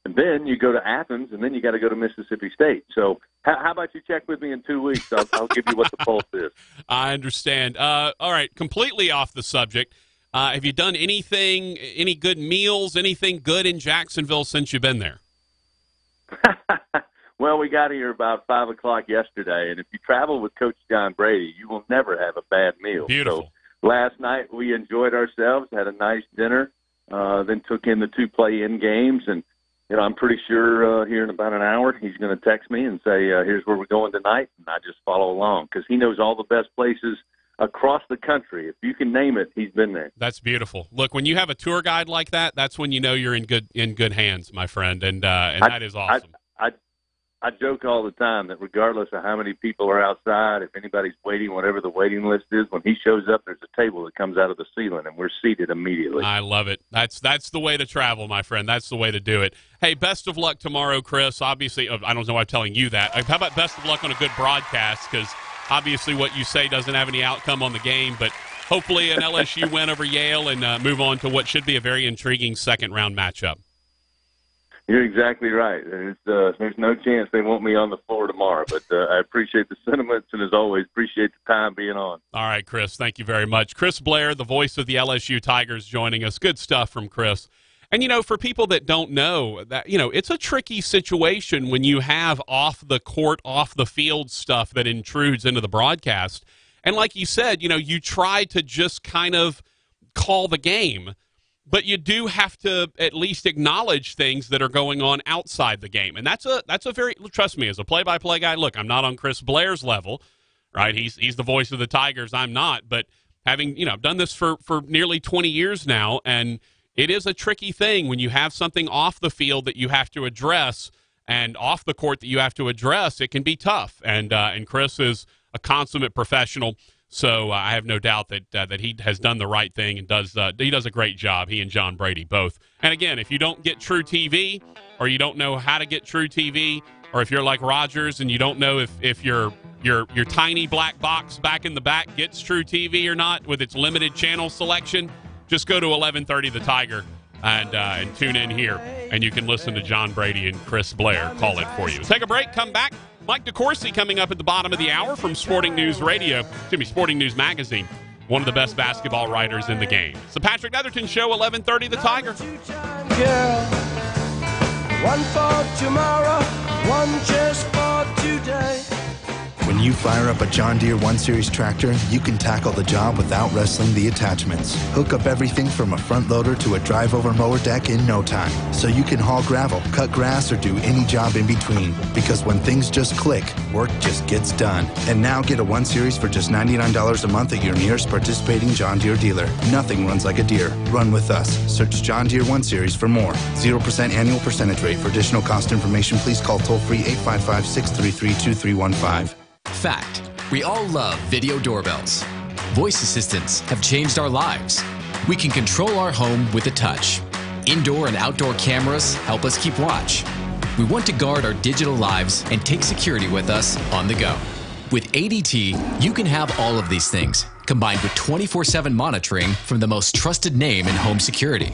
And then you go to Athens, and then you got to go to Mississippi State. So how about you check with me in 2 weeks? I'll give you what the pulse is. I understand. All right, completely off the subject. Have you done anything, any good meals, anything good in Jacksonville since you've been there? Well, we got here about 5 o'clock yesterday, and if you travel with Coach John Brady, you will never have a bad meal. Beautiful. So last night we enjoyed ourselves, had a nice dinner, then took in the 2 play-in games, and I'm pretty sure here in about an hour he's going to text me and say, here's where we're going tonight, and I just follow along because he knows all the best places across the country. If you can name it, he's been there. That's beautiful. Look, when you have a tour guide like that, that's when you know you're in good hands, my friend, and that is awesome. I joke all the time that regardless of how many people are outside, if anybody's waiting, whatever the waiting list is, when he shows up, there's a table that comes out of the ceiling, and we're seated immediately. I love it. That's the way to travel, my friend. That's the way to do it. Hey, best of luck tomorrow, Chris. Obviously, I don't know why I'm telling you that. How about best of luck on a good broadcast? Because obviously what you say doesn't have any outcome on the game, but hopefully an LSU win over Yale and move on to what should be a very intriguing second-round matchup. You're exactly right. There's no chance they want me on the floor tomorrow, but I appreciate the sentiments, and as always, appreciate the time being on. All right, Chris, thank you very much. Chris Blair, the voice of the LSU Tigers, joining us. Good stuff from Chris. And, for people that don't know, that it's a tricky situation when you have off-the-court, off-the-field stuff that intrudes into the broadcast. And like you said, you try to just kind of call the game, but you do have to at least acknowledge things that are going on outside the game. And that's a very, trust me, as a play-by-play guy, look, I'm not on Chris Blair's level, right? He's the voice of the Tigers. I'm not. But having, I've done this for nearly 20 years now, and it is a tricky thing when you have something off the field that you have to address and off the court that you have to address. It can be tough. And Chris is a consummate professional. So I have no doubt that he has done the right thing and he does a great job, he and John Brady both. And again, if you don't get True TV or you don't know how to get True TV, or if you're like Rogers and you don't know if your tiny black box back in the back gets True TV or not with its limited channel selection, just go to 1130 The Tiger and tune in here, and you can listen to John Brady and Chris Blair call it for you. Take a break, come back. Mike DeCourcy coming up at the bottom of the hour from Sporting News Magazine, one of the best basketball writers in the game. It's the Patrick Netherton Show, 1130 The Tiger. Girl, one for tomorrow, one just for today. When you fire up a John Deere 1 Series tractor, you can tackle the job without wrestling the attachments. Hook up everything from a front loader to a drive-over mower deck in no time. So you can haul gravel, cut grass, or do any job in between. Because when things just click, work just gets done. And now get a 1 Series for just $99 a month at your nearest participating John Deere dealer. Nothing runs like a Deere. Run with us. Search John Deere 1 Series for more. 0% annual percentage rate. For additional cost information, please call toll-free 855-633-2315. Fact: we all love video doorbells. Voice assistants have changed our lives. We can control our home with a touch. Indoor and outdoor cameras help us keep watch. We want to guard our digital lives and take security with us on the go. With ADT, you can have all of these things, combined with 24/7 monitoring from the most trusted name in home security.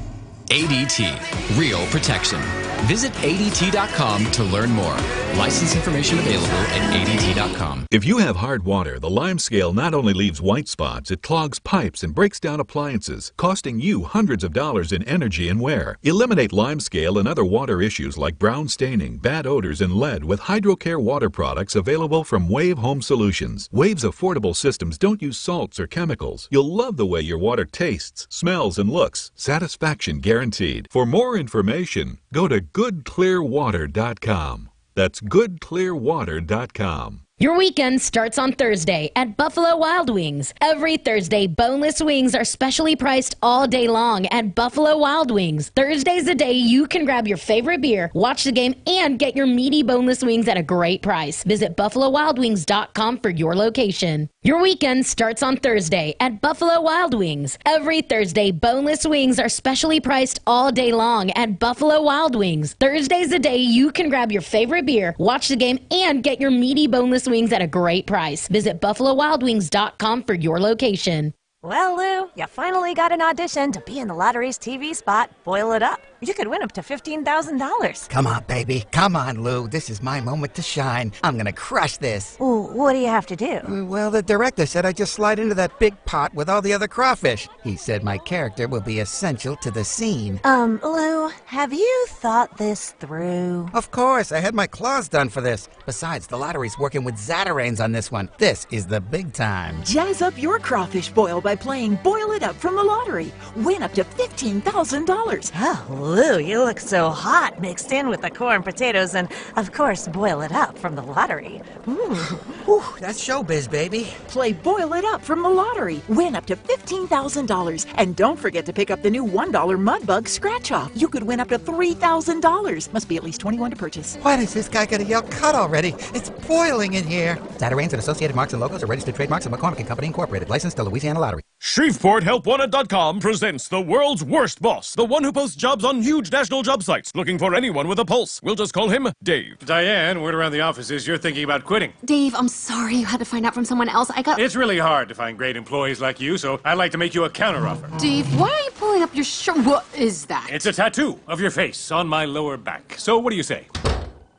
ADT, real protection. Visit ADT.com to learn more. License information available at ADT.com. If you have hard water, the Lime Scale not only leaves white spots, it clogs pipes and breaks down appliances, costing you hundreds of dollars in energy and wear. Eliminate Lime Scale and other water issues like brown staining, bad odors, and lead with HydroCare water products available from Wave Home Solutions. Wave's affordable systems don't use salts or chemicals. You'll love the way your water tastes, smells, and looks. Satisfaction guaranteed. For more information, go to goodclearwater.com. That's goodclearwater.com. Your weekend starts on Thursday at Buffalo Wild Wings. Every Thursday, boneless wings are specially priced all day long at Buffalo Wild Wings. Thursday's the day you can grab your favorite beer, watch the game, and get your meaty boneless wings at a great price. Visit BuffaloWildWings.com for your location. Your weekend starts on Thursday at Buffalo Wild Wings. Every Thursday, boneless wings are specially priced all day long at Buffalo Wild Wings. Thursday's the day you can grab your favorite beer, watch the game, and get your meaty boneless wings at a great price. Visit BuffaloWildWings.com for your location. Well, Lou, you finally got an audition to be in the lottery's TV spot, Boil It Up. You could win up to $15,000. Come on, baby. Come on, Lou. This is my moment to shine. I'm gonna crush this. Ooh, what do you have to do? Well, the director said I just slide into that big pot with all the other crawfish. He said my character will be essential to the scene. Lou, have you thought this through? Of course. I had my claws done for this. Besides, the lottery's working with Zatarains on this one. This is the big time. Jazz up your crawfish boil by playing Boil It Up from the lottery. Win up to $15,000. Oh, Lou, you look so hot mixed in with the corn, potatoes, and, of course, Boil It Up from the lottery. Ooh, that's showbiz, baby. Play Boil It Up from the lottery. Win up to $15,000. And don't forget to pick up the new $1 Mudbug Scratch-Off. You could win up to $3,000. Must be at least 21 to purchase. Why does this guy gotta yell cut already? It's boiling in here. Zatarains and associated marks and logos are registered trademarks of McCormick & Company Incorporated. Licensed to Louisiana Lottery. ShreveportHelpWanted.com presents the world's worst boss, the one who posts jobs on huge national job sites, looking for anyone with a pulse. We'll just call him Dave. Diane, word around the office is you're thinking about quitting. Dave, I'm sorry you had to find out from someone else. It's really hard to find great employees like you, so I'd like to make you a counteroffer. Dave, why are you pulling up your shirt? What is that? It's a tattoo of your face on my lower back. So what do you say,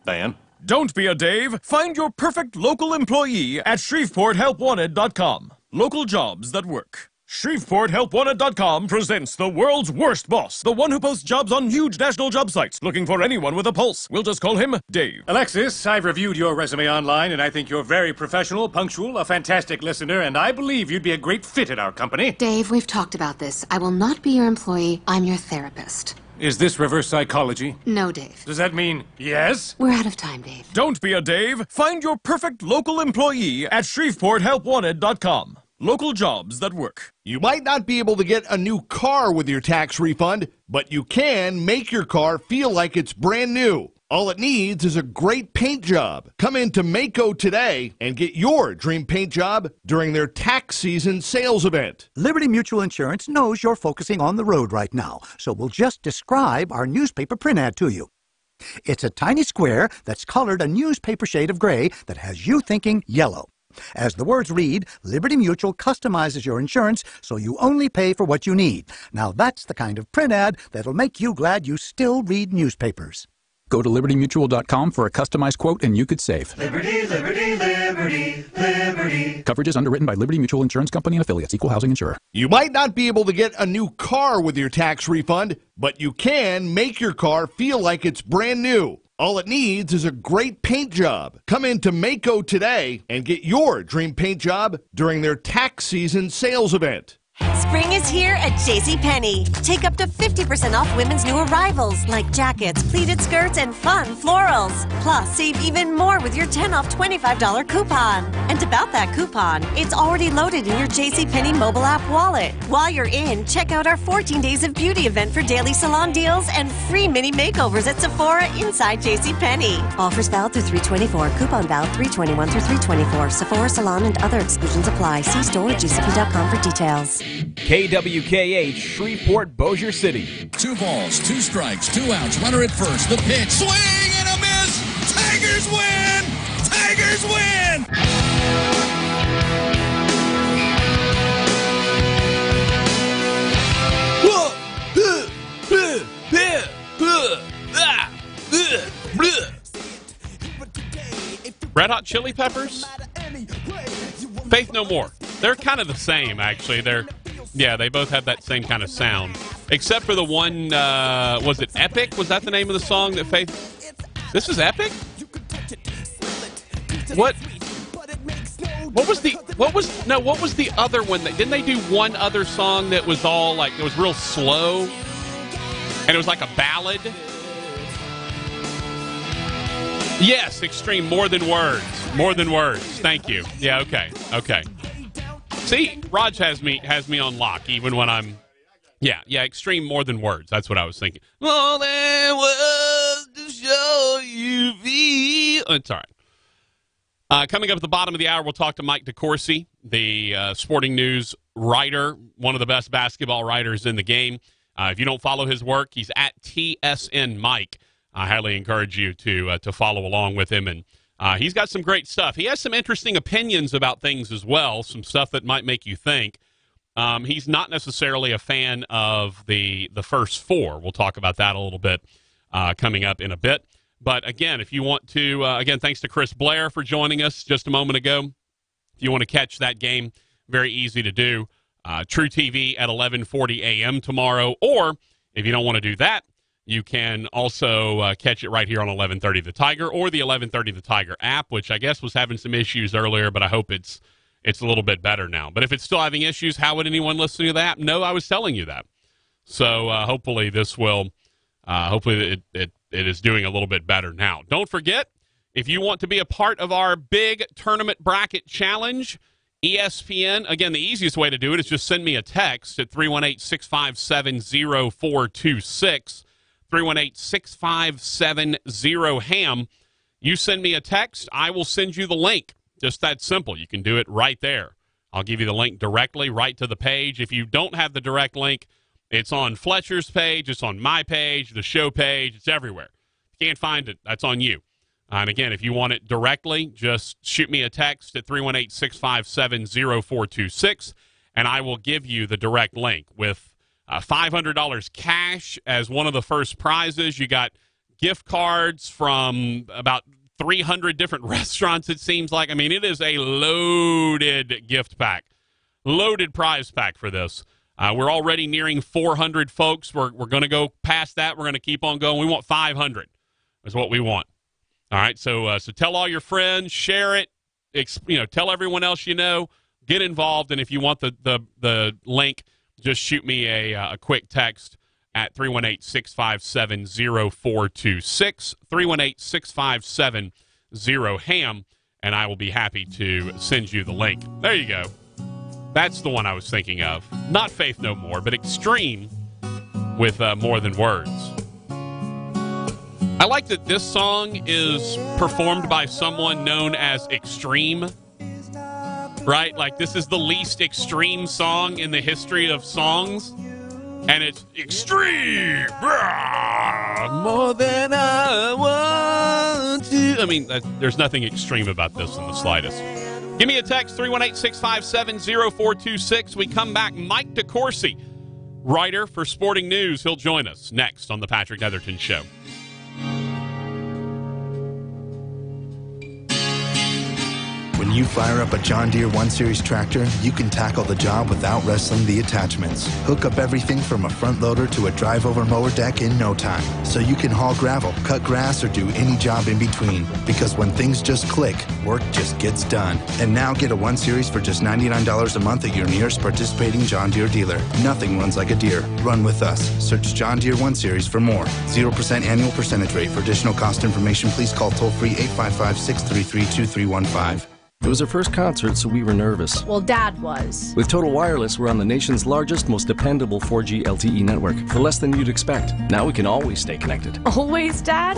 Diane? Don't be a Dave. Find your perfect local employee at ShreveportHelpWanted.com. Local jobs that work. ShreveportHelpWanted.com presents the world's worst boss, the one who posts jobs on huge national job sites, looking for anyone with a pulse. We'll just call him Dave. Alexis, I've reviewed your resume online, and I think you're very professional, punctual, a fantastic listener, and I believe you'd be a great fit at our company. Dave, we've talked about this. I will not be your employee. I'm your therapist. Is this reverse psychology? No, Dave. Does that mean yes? We're out of time, Dave. Don't be a Dave. Find your perfect local employee at ShreveportHelpWanted.com. Local jobs that work. You might not be able to get a new car with your tax refund, but you can make your car feel like it's brand new. All it needs is a great paint job. Come into Mako today and get your dream paint job during their tax season sales event. Liberty Mutual Insurance knows you're focusing on the road right now, so we'll just describe our newspaper print ad to you. It's a tiny square that's colored a newspaper shade of gray that has you thinking yellow. As the words read, Liberty Mutual customizes your insurance so you only pay for what you need. Now that's the kind of print ad that'll make you glad you still read newspapers. Go to LibertyMutual.com for a customized quote and you could save. Liberty, liberty, liberty, liberty. Coverage is underwritten by Liberty Mutual Insurance Company and affiliates. Equal housing insurer. You might not be able to get a new car with your tax refund, but you can make your car feel like it's brand new. All it needs is a great paint job. Come into Mako today and get your dream paint job during their tax season sales event. Spring is here at JCPenney. Take up to 50% off women's new arrivals like jackets, pleated skirts, and fun florals. Plus, save even more with your 10 off $25 coupon. And about that coupon, it's already loaded in your JCPenney mobile app wallet. While you're in, check out our 14 Days of Beauty event for daily salon deals and free mini makeovers at Sephora inside JCPenney. Offers valid through 3/24. Coupon valid 3/21 through 3/24. Sephora salon and other exclusions apply. See store at gcp.com for details. KWKH, Shreveport, Bossier City. 2 balls, 2 strikes, 2 outs. Runner at first. The pitch. Swing and a miss. Tigers win. Tigers win. Red Hot Chili Peppers? Faith No More. They're kind of the same, actually. They both have that same kind of sound. Except for the one, was it Epic? Was that the name of the song that Faith... This is Epic? What was the other one? Didn't they do one other song that was all like, it was real slow? And it was like a ballad? Yes, Extreme, More Than Words. More Than Words. Thank you. Yeah, okay. See, Raj has me on lock even when I'm... Yeah, Extreme, More Than Words. That's what I was thinking. More than words to show you feel... It's all right. Coming up at the bottom of the hour, we'll talk to Mike DeCourcy, the Sporting News writer, one of the best basketball writers in the game. If you don't follow his work, he's at TSN Mike. I highly encourage you to follow along with him, and he's got some great stuff. He has some interesting opinions about things as well, some stuff that might make you think. He's not necessarily a fan of the first four. We'll talk about that a little bit coming up in a bit. But, again, if you want to, again, thanks to Chris Blair for joining us just a moment ago. If you want to catch that game, very easy to do. True TV at 11:40 a.m. tomorrow. Or if you don't want to do that, you can also catch it right here on 11:30 The Tiger or the 11:30 The Tiger app, which I guess was having some issues earlier, but I hope it's a little bit better now. But if it's still having issues, how would anyone listen to the app? No, I was telling you that. So hopefully this will, hopefully it is doing a little bit better now. Don't forget, if you want to be a part of our big tournament bracket challenge, ESPN, again, the easiest way to do it is just send me a text at 318-657-0426, 318-657-0HAM. You send me a text, I will send you the link. Just that simple. You can do it right there. I'll give you the link directly right to the page. If you don't have the direct link, it's on Fletcher's page, it's on my page, the show page, it's everywhere. If you can't find it, that's on you. And again, if you want it directly, just shoot me a text at 318-657-0426, and I will give you the direct link with $500 cash as one of the first prizes. You got gift cards from about 300 different restaurants, it seems like. I mean, it is a loaded gift pack, loaded prize pack for this. We're already nearing 400 folks. We're going to go past that. We're going to keep on going. We want 500 is what we want. All right, so tell all your friends, share it, tell everyone else you know, get involved, and if you want the link, just shoot me a quick text at 318-657-0426, 318-657-0HAM, and I will be happy to send you the link. There you go. That's the one I was thinking of. Not Faith No More, but Extreme with More Than Words. I like that this song is performed by someone known as Extreme, right? Like, this is the least extreme song in the history of songs, and it's extreme, more than I want to. I mean, there's nothing extreme about this in the slightest. Give me a text, 318-657-0426. We come back, Mike DeCourcy, writer for Sporting News. He'll join us next on the Patrick Netherton Show. When you fire up a John Deere 1 Series tractor, you can tackle the job without wrestling the attachments. Hook up everything from a front loader to a drive-over mower deck in no time, so you can haul gravel, cut grass, or do any job in between. Because when things just click, work just gets done. And now get a 1 Series for just $99 a month at your nearest participating John Deere dealer. Nothing runs like a Deere. Run with us. Search John Deere 1 Series for more. 0% annual percentage rate. For additional cost information, please call toll-free 855-633-2315. It was our first concert, so we were nervous. Well, Dad was. With Total Wireless, we're on the nation's largest, most dependable 4G LTE network for less than you'd expect. Now we can always stay connected. Always, Dad?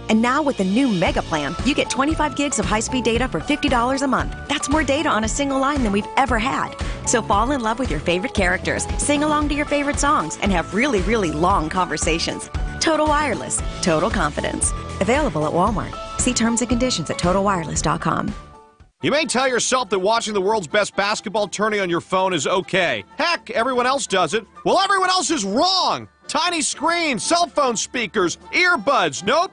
And now with the new Mega Plan, you get 25 gigs of high-speed data for $50 a month. That's more data on a single line than we've ever had. So fall in love with your favorite characters, sing along to your favorite songs, and have really, really long conversations. Total Wireless. Total confidence. Available at Walmart. See terms and conditions at TotalWireless.com. You may tell yourself that watching the world's best basketball tourney on your phone is okay. Heck, everyone else does it. Well, everyone else is wrong. Tiny screens, cell phone speakers, earbuds, nope,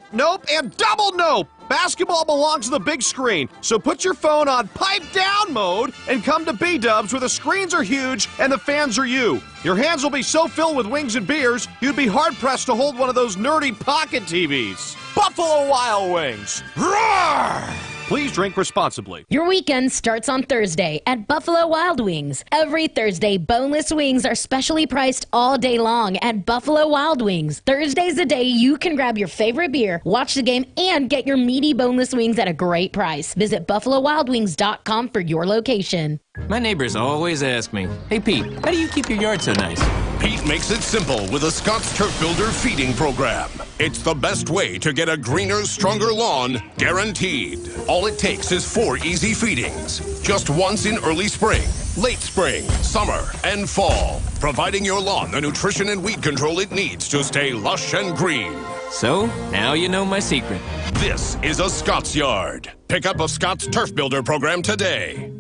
and double nope. Basketball belongs to the big screen, so put your phone on pipe down mode and come to B-Dubs where the screens are huge and the fans are you. Your hands will be so filled with wings and beers, you'd be hard-pressed to hold one of those nerdy pocket TVs. Buffalo Wild Wings. Roar! Please drink responsibly. Your weekend starts on Thursday at Buffalo Wild Wings. Every Thursday, boneless wings are specially priced all day long at Buffalo Wild Wings. Thursday's the day you can grab your favorite beer, watch the game, and get your meaty boneless wings at a great price. Visit BuffaloWildWings.com for your location. My neighbors always ask me, "Hey Pete, how do you keep your yard so nice?" Pete makes it simple with a Scott's Turf Builder feeding program. It's the best way to get a greener, stronger lawn, guaranteed. All it takes is 4 easy feedings. Just once in early spring, late spring, summer, and fall. Providing your lawn the nutrition and weed control it needs to stay lush and green. So, now you know my secret. This is a Scott's Yard. Pick up a Scott's Turf Builder program today.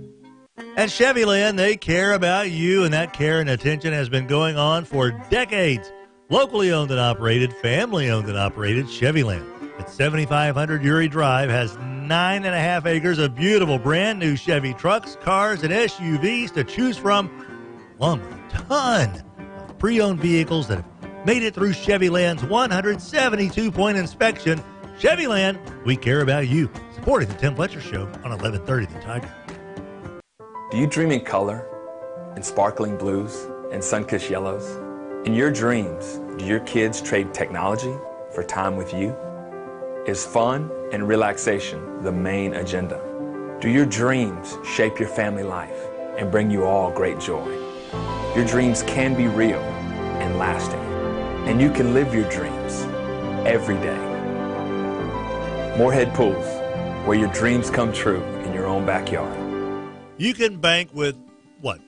At Chevyland, they care about you, and that care and attention has been going on for decades. Locally owned and operated, family owned and operated, Chevyland at 7500 Uri Drive has 9.5 acres of beautiful brand new Chevy trucks, cars, and SUVs to choose from, along with a ton of pre-owned vehicles that have made it through Chevyland's 172-point inspection. Chevyland, we care about you. Supporting the Tim Fletcher Show on 1130 The Tiger. Do you dream in color, in sparkling blues, and sun-kissed yellows? In your dreams, do your kids trade technology for time with you? Is fun and relaxation the main agenda? Do your dreams shape your family life and bring you all great joy? Your dreams can be real and lasting, and you can live your dreams every day. Moorhead Pools, where your dreams come true in your own backyard. You can bank with,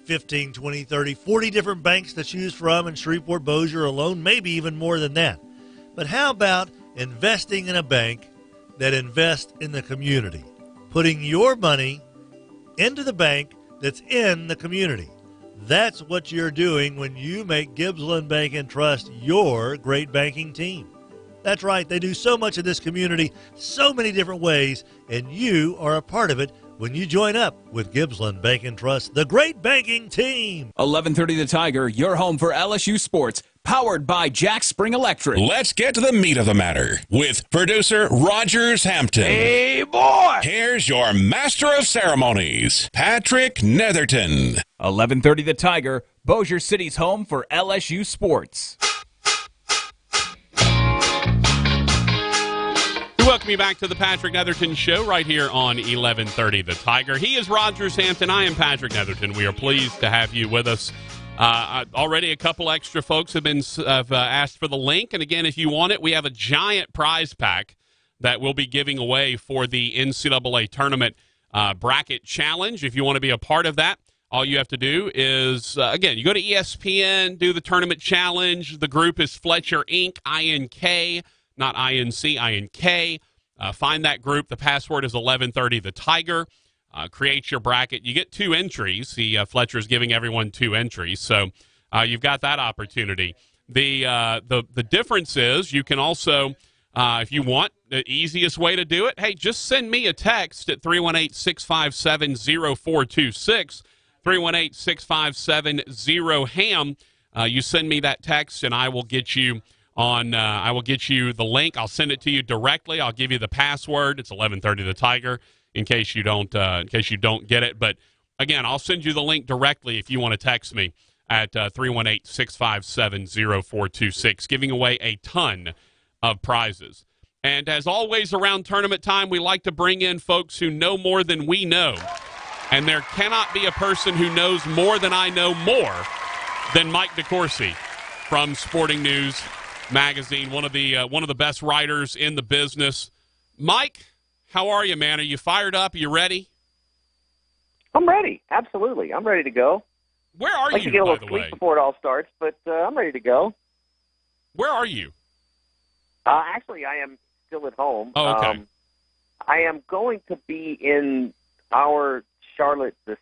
15, 20, 30, 40 different banks to choose from in Shreveport, Bossier alone, maybe even more than that. But how about investing in a bank that invests in the community, putting your money into the bank that's in the community? That's what you're doing when you make Gibbsland Bank and Trust your great banking team. That's right. They do so much in this community, so many different ways, and you are a part of it when you join up with Gibbsland Bank and Trust, the great banking team. 1130 The Tiger, your home for LSU sports, powered by Jack Spring Electric. Let's get to the meat of the matter with producer Rogers Hampton. Hey, boy! Here's your master of ceremonies, Patrick Netherton. 1130 The Tiger, Bossier City's home for LSU sports. Welcome you back to the Patrick Netherton Show right here on 1130 The Tiger. He is Rogers Hampton. I am Patrick Netherton. We are pleased to have you with us. Already a couple extra folks have asked for the link. And again, if you want it, we have a giant prize pack that we'll be giving away for the NCAA Tournament Bracket Challenge. If you want to be a part of that, all you have to do is, again, you go to ESPN, do the Tournament Challenge. The group is Fletcher Inc., I-N-K, not I-N-C, I-N-K. Find that group. The password is 1130 The Tiger. Create your bracket. You get 2 entries. Fletcher's giving everyone 2 entries, so you've got that opportunity. The difference is you can also, if you want, the easiest way to do it, hey, just send me a text at 318-657-0426, 318-657-0HAM. You send me that text, and I will get you I will get you the link. I'll send it to you directly. I'll give you the password. It's 1130 The Tiger in case you don't get it. But again, I'll send you the link directly if you want to text me at 318-657-0426, giving away a ton of prizes. And as always around tournament time, we like to bring in folks who know more than we know. And there cannot be a person who knows more than I know more than Mike DeCourcy from Sporting News Magazine, one of the best writers in the business. Mike, how are you, man? Are you fired up? Are you ready? I'm ready. Absolutely. I'm ready to go. Where are you, to get a little sleep before it all starts, but I'm ready to go. Where are you? Actually, I am still at home. Oh, okay. I am going to be in the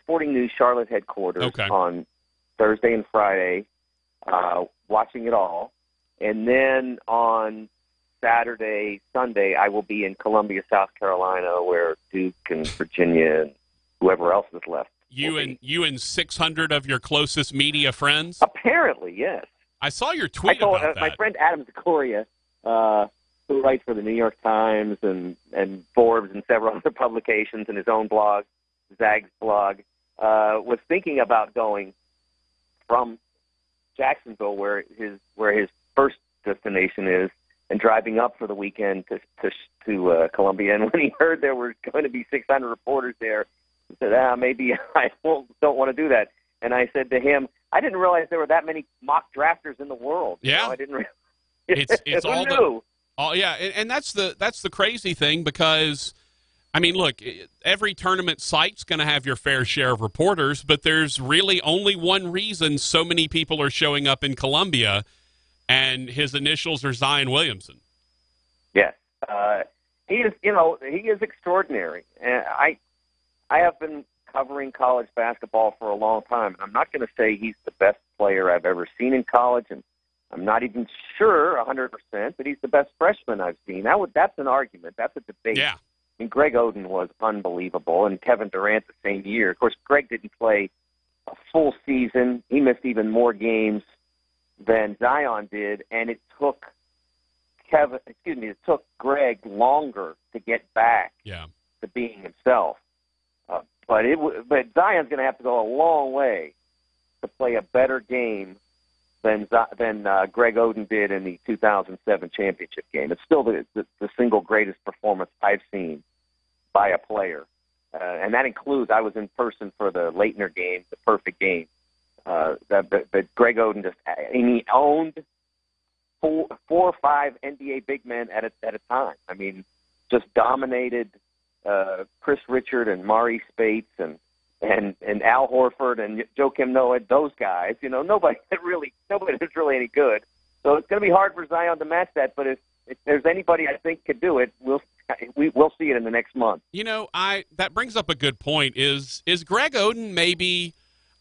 Sporting News Charlotte headquarters on Thursday and Friday, watching it all. And then on Saturday, Sunday, I will be in Columbia, South Carolina, where Duke and Virginia and whoever else is left. You and 600 of your closest media friends? Apparently, yes. I saw your tweet about that. My friend Adam Zakoria, who writes for the New York Times and Forbes and several other publications and his own blog, Zag's blog, was thinking about going from Jacksonville, where his first destination is, and driving up for the weekend to Columbia. And when he heard there were going to be 600 reporters there, he said, maybe I don't want to do that. And I said to him, I didn't realize there were that many mock drafters in the world. Yeah, I didn't realize. It's all new. And that's the crazy thing, because I mean, look, every tournament site's going to have your fair share of reporters, but there's really only one reason so many people are showing up in Columbia, and his initials are Zion Williamson. Yes. He is extraordinary. And I have been covering college basketball for a long time. I'm not going to say he's the best player I've ever seen in college, and I'm not even sure 100% that he's the best freshman I've seen. That's an argument. That's a debate. Yeah. I mean, Greg Oden was unbelievable, and Kevin Durant the same year. Of course, Greg didn't play a full season. He missed even more games than Zion did, and it took Greg longer to get back to being himself. But Zion's going to have to go a long way to play a better game than Greg Oden did in the 2007 championship game. It's still the single greatest performance I've seen by a player. And that includes, I was in person for the Leitner game, the perfect game. That Greg Oden he owned four or five NBA big men at a time. I mean, just dominated Chris Richard and Maury Spates and Al Horford and Joakim Noah, those guys. You know, nobody that's really any good. So it's going to be hard for Zion to match that. But if there's anybody I think could do it, we'll see it in the next month. You know, that brings up a good point. Is Greg Oden maybe,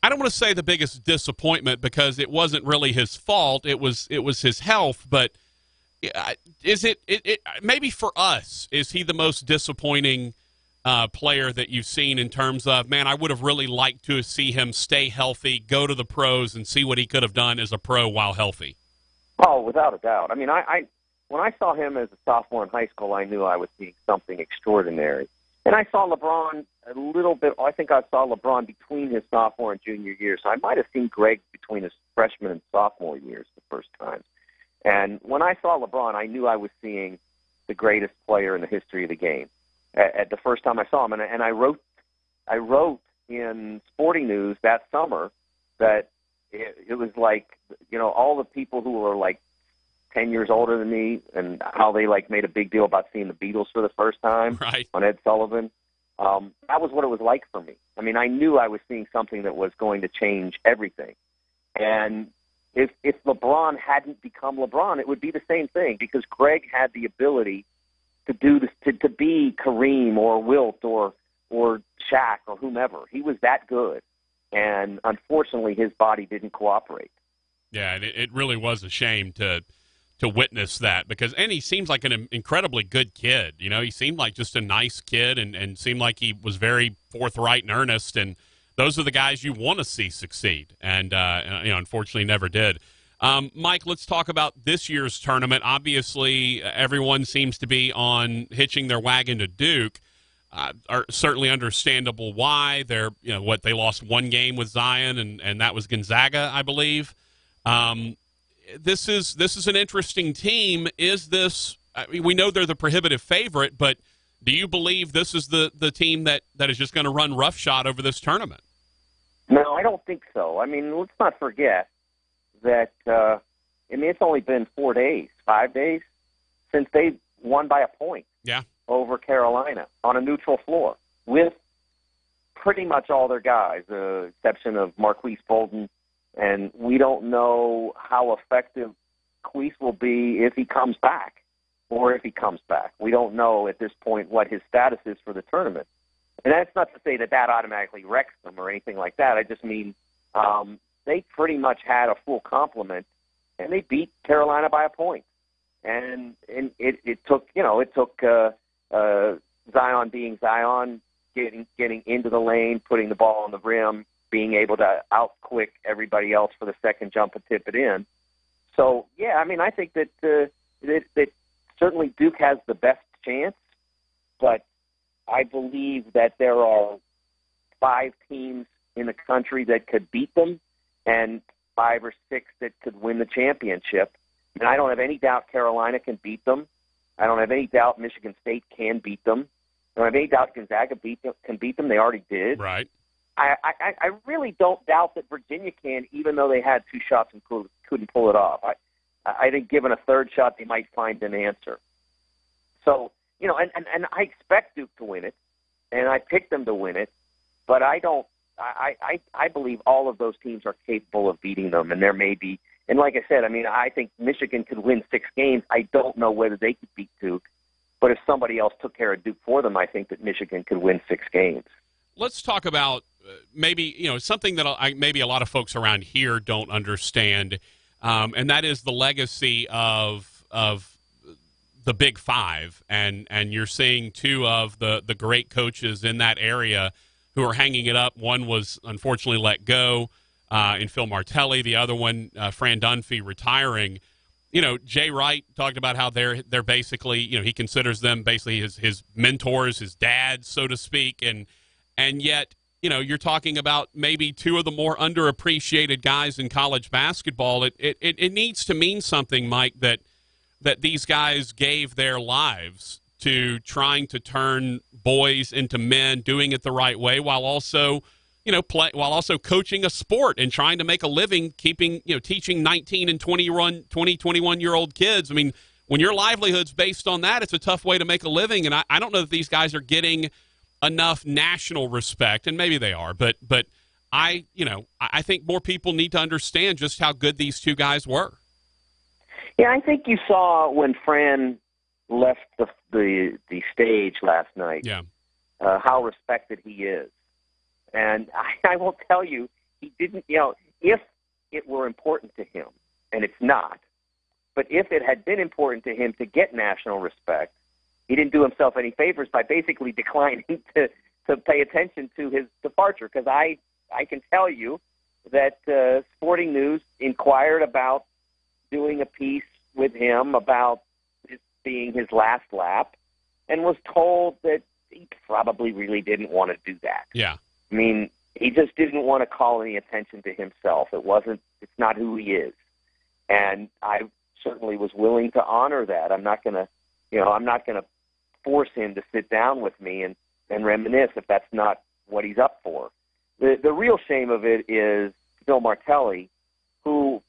I don't want to say the biggest disappointment because it wasn't really his fault. It was his health. But is it maybe for us, is he the most disappointing player that you've seen in terms of, man, I would have really liked to see him stay healthy, go to the pros, and see what he could have done as a pro while healthy? Oh, without a doubt. I mean, when I saw him as a sophomore in high school, I knew I was seeing something extraordinary. And I saw LeBron a little bit. I think I saw LeBron between his sophomore and junior years. So I might have seen Greg between his freshman and sophomore years the first time. And when I saw LeBron, I knew I was seeing the greatest player in the history of the game at the first time I saw him. And I wrote in Sporting News that summer that it was like, you know, all the people who were like 10 years older than me and how they like made a big deal about seeing the Beatles for the first time on Ed Sullivan. That was what it was like for me. I mean, I knew I was seeing something that was going to change everything. And if LeBron hadn't become LeBron, it would be the same thing because Greg had the ability to do this, to be Kareem or Wilt or Shaq or whomever. He was that good. And unfortunately, his body didn't cooperate. Yeah, and it really was a shame to witness that because, and he seems like an incredibly good kid. You know, he seemed like just a nice kid and seemed like he was very forthright and earnest. And those are the guys you want to see succeed. And you know, unfortunately never did. Mike, let's talk about this year's tournament. Obviously, everyone seems to be on hitching their wagon to Duke. Are certainly understandable why. They're, you know, they lost one game with Zion, and that was Gonzaga, I believe. This is an interesting team. Is this? I mean, we know they're the prohibitive favorite, but do you believe this is the team that is just going to run roughshod over this tournament? No, I don't think so. I mean, let's not forget that. I mean, it's only been 5 days since they won by a point. Yeah. Over Carolina on a neutral floor with pretty much all their guys, the exception of Marquise Bolden. And we don't know how effective Queese will be if he comes back or if he comes back. We don't know at this point what his status is for the tournament. And that's not to say that automatically wrecks them or anything like that. I just mean they pretty much had a full complement, and they beat Carolina by a point. And it took Zion being Zion, getting into the lane, putting the ball on the rim, being able to out-quick everybody else for the second jump and tip it in. So, yeah, I mean, I think that certainly Duke has the best chance, but I believe that there are 5 teams in the country that could beat them and 5 or 6 that could win the championship. And I don't have any doubt Carolina can beat them. I don't have any doubt Michigan State can beat them. I don't have any doubt Gonzaga can beat them. They already did. Right. I really don't doubt that Virginia can, even though they had 2 shots and couldn't pull it off. I think given a third shot, they might find an answer. So, you know, and I expect Duke to win it, and I picked them to win it, but I don't. I believe all of those teams are capable of beating them, and there may be. And like I said, I mean, I think Michigan could win 6 games. I don't know whether they could beat Duke, but if somebody else took care of Duke for them, I think that Michigan could win 6 games. let's talk about maybe something that maybe a lot of folks around here don't understand, and that is the legacy of the Big Five, and you're seeing two of the great coaches in that area who are hanging it up. One was unfortunately let go in Phil Martelli. The other one, Fran Dunphy, retiring. Jay Wright talked about how they're basically, he considers them basically his mentors, his dads, so to speak, and yet, you're talking about maybe two of the more underappreciated guys in college basketball. It needs to mean something, Mike, that these guys gave their lives to trying to turn boys into men, doing it the right way, while also, while also coaching a sport and trying to make a living, teaching 19 and 21-year-old kids. I mean, when your livelihood's based on that, it's a tough way to make a living. And I don't know that these guys are getting enough national respect, and maybe they are, but I think more people need to understand just how good these two guys were. Yeah, I think you saw when Fran left the stage last night, how respected he is. And I will tell you, he didn't, if it were important to him, and it's not, but if it had been important to him to get national respect, he didn't do himself any favors by basically declining to pay attention to his departure. Because I can tell you that Sporting News inquired about doing a piece with him about this being his last lap, and was told that he probably really didn't want to do that. Yeah. I mean, he just didn't want to call any attention to himself. It's not who he is. And I certainly was willing to honor that. I'm not going to force him to sit down with me and reminisce if that's not what he's up for. The real shame of it is Phil Martelli, who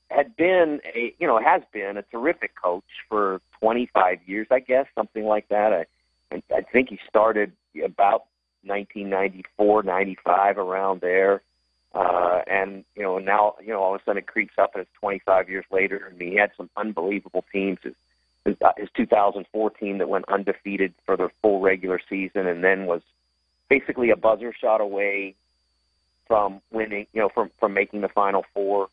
has been a terrific coach for 25 years, I guess, something like that. I think he started about 1994, 95, around there. And now, all of a sudden it creeps up and it's 25 years later. I mean, he had some unbelievable teams. His 2004 team that went undefeated for the full regular season and then was basically a buzzer shot away from winning, from making the Final Four.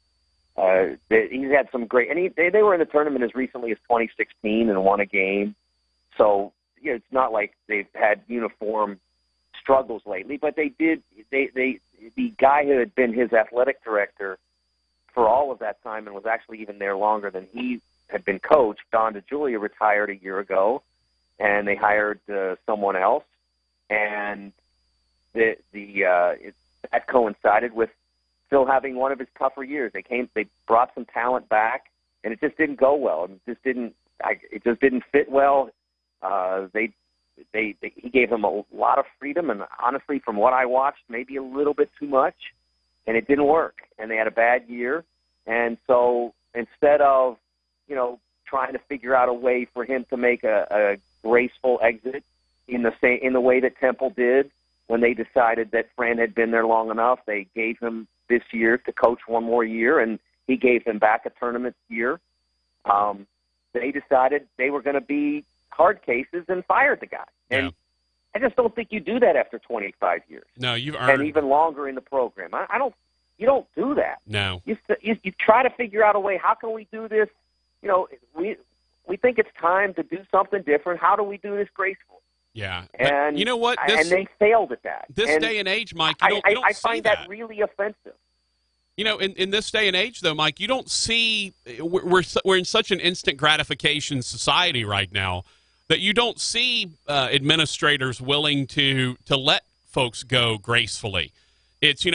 He's had some great, and they were in the tournament as recently as 2016 and won a game. So it's not like they've had uniform struggles lately, but they did. The guy who had been his athletic director for all of that time and was actually even there longer than he had been coached, Don DeJulia, retired a year ago, and they hired someone else, and that coincided with Phil having one of his tougher years. They brought some talent back, and it just didn't go well. It just didn't fit well. He gave them a lot of freedom, and honestly, from what I watched, maybe a little bit too much, and it didn't work. And they had a bad year, and so instead of trying to figure out a way for him to make a graceful exit in the way that Temple did when they decided that Fran had been there long enough, they gave him this year to coach one more year, and he gave him back a tournament year. They decided they were going to be hard cases and fired the guy. And I just don't think you do that after 25 years. No, you've earned, and even longer in the program. You don't do that. No. You try to figure out a way. How can we do this? We think it's time to do something different. How do we do this gracefully? Yeah. And you know what? And they failed at that. This day and age, Mike, you don't I see find that really offensive. In this day and age, though, Mike, you don't see we're in such an instant gratification society right now that you don't see administrators willing to let folks go gracefully. It's we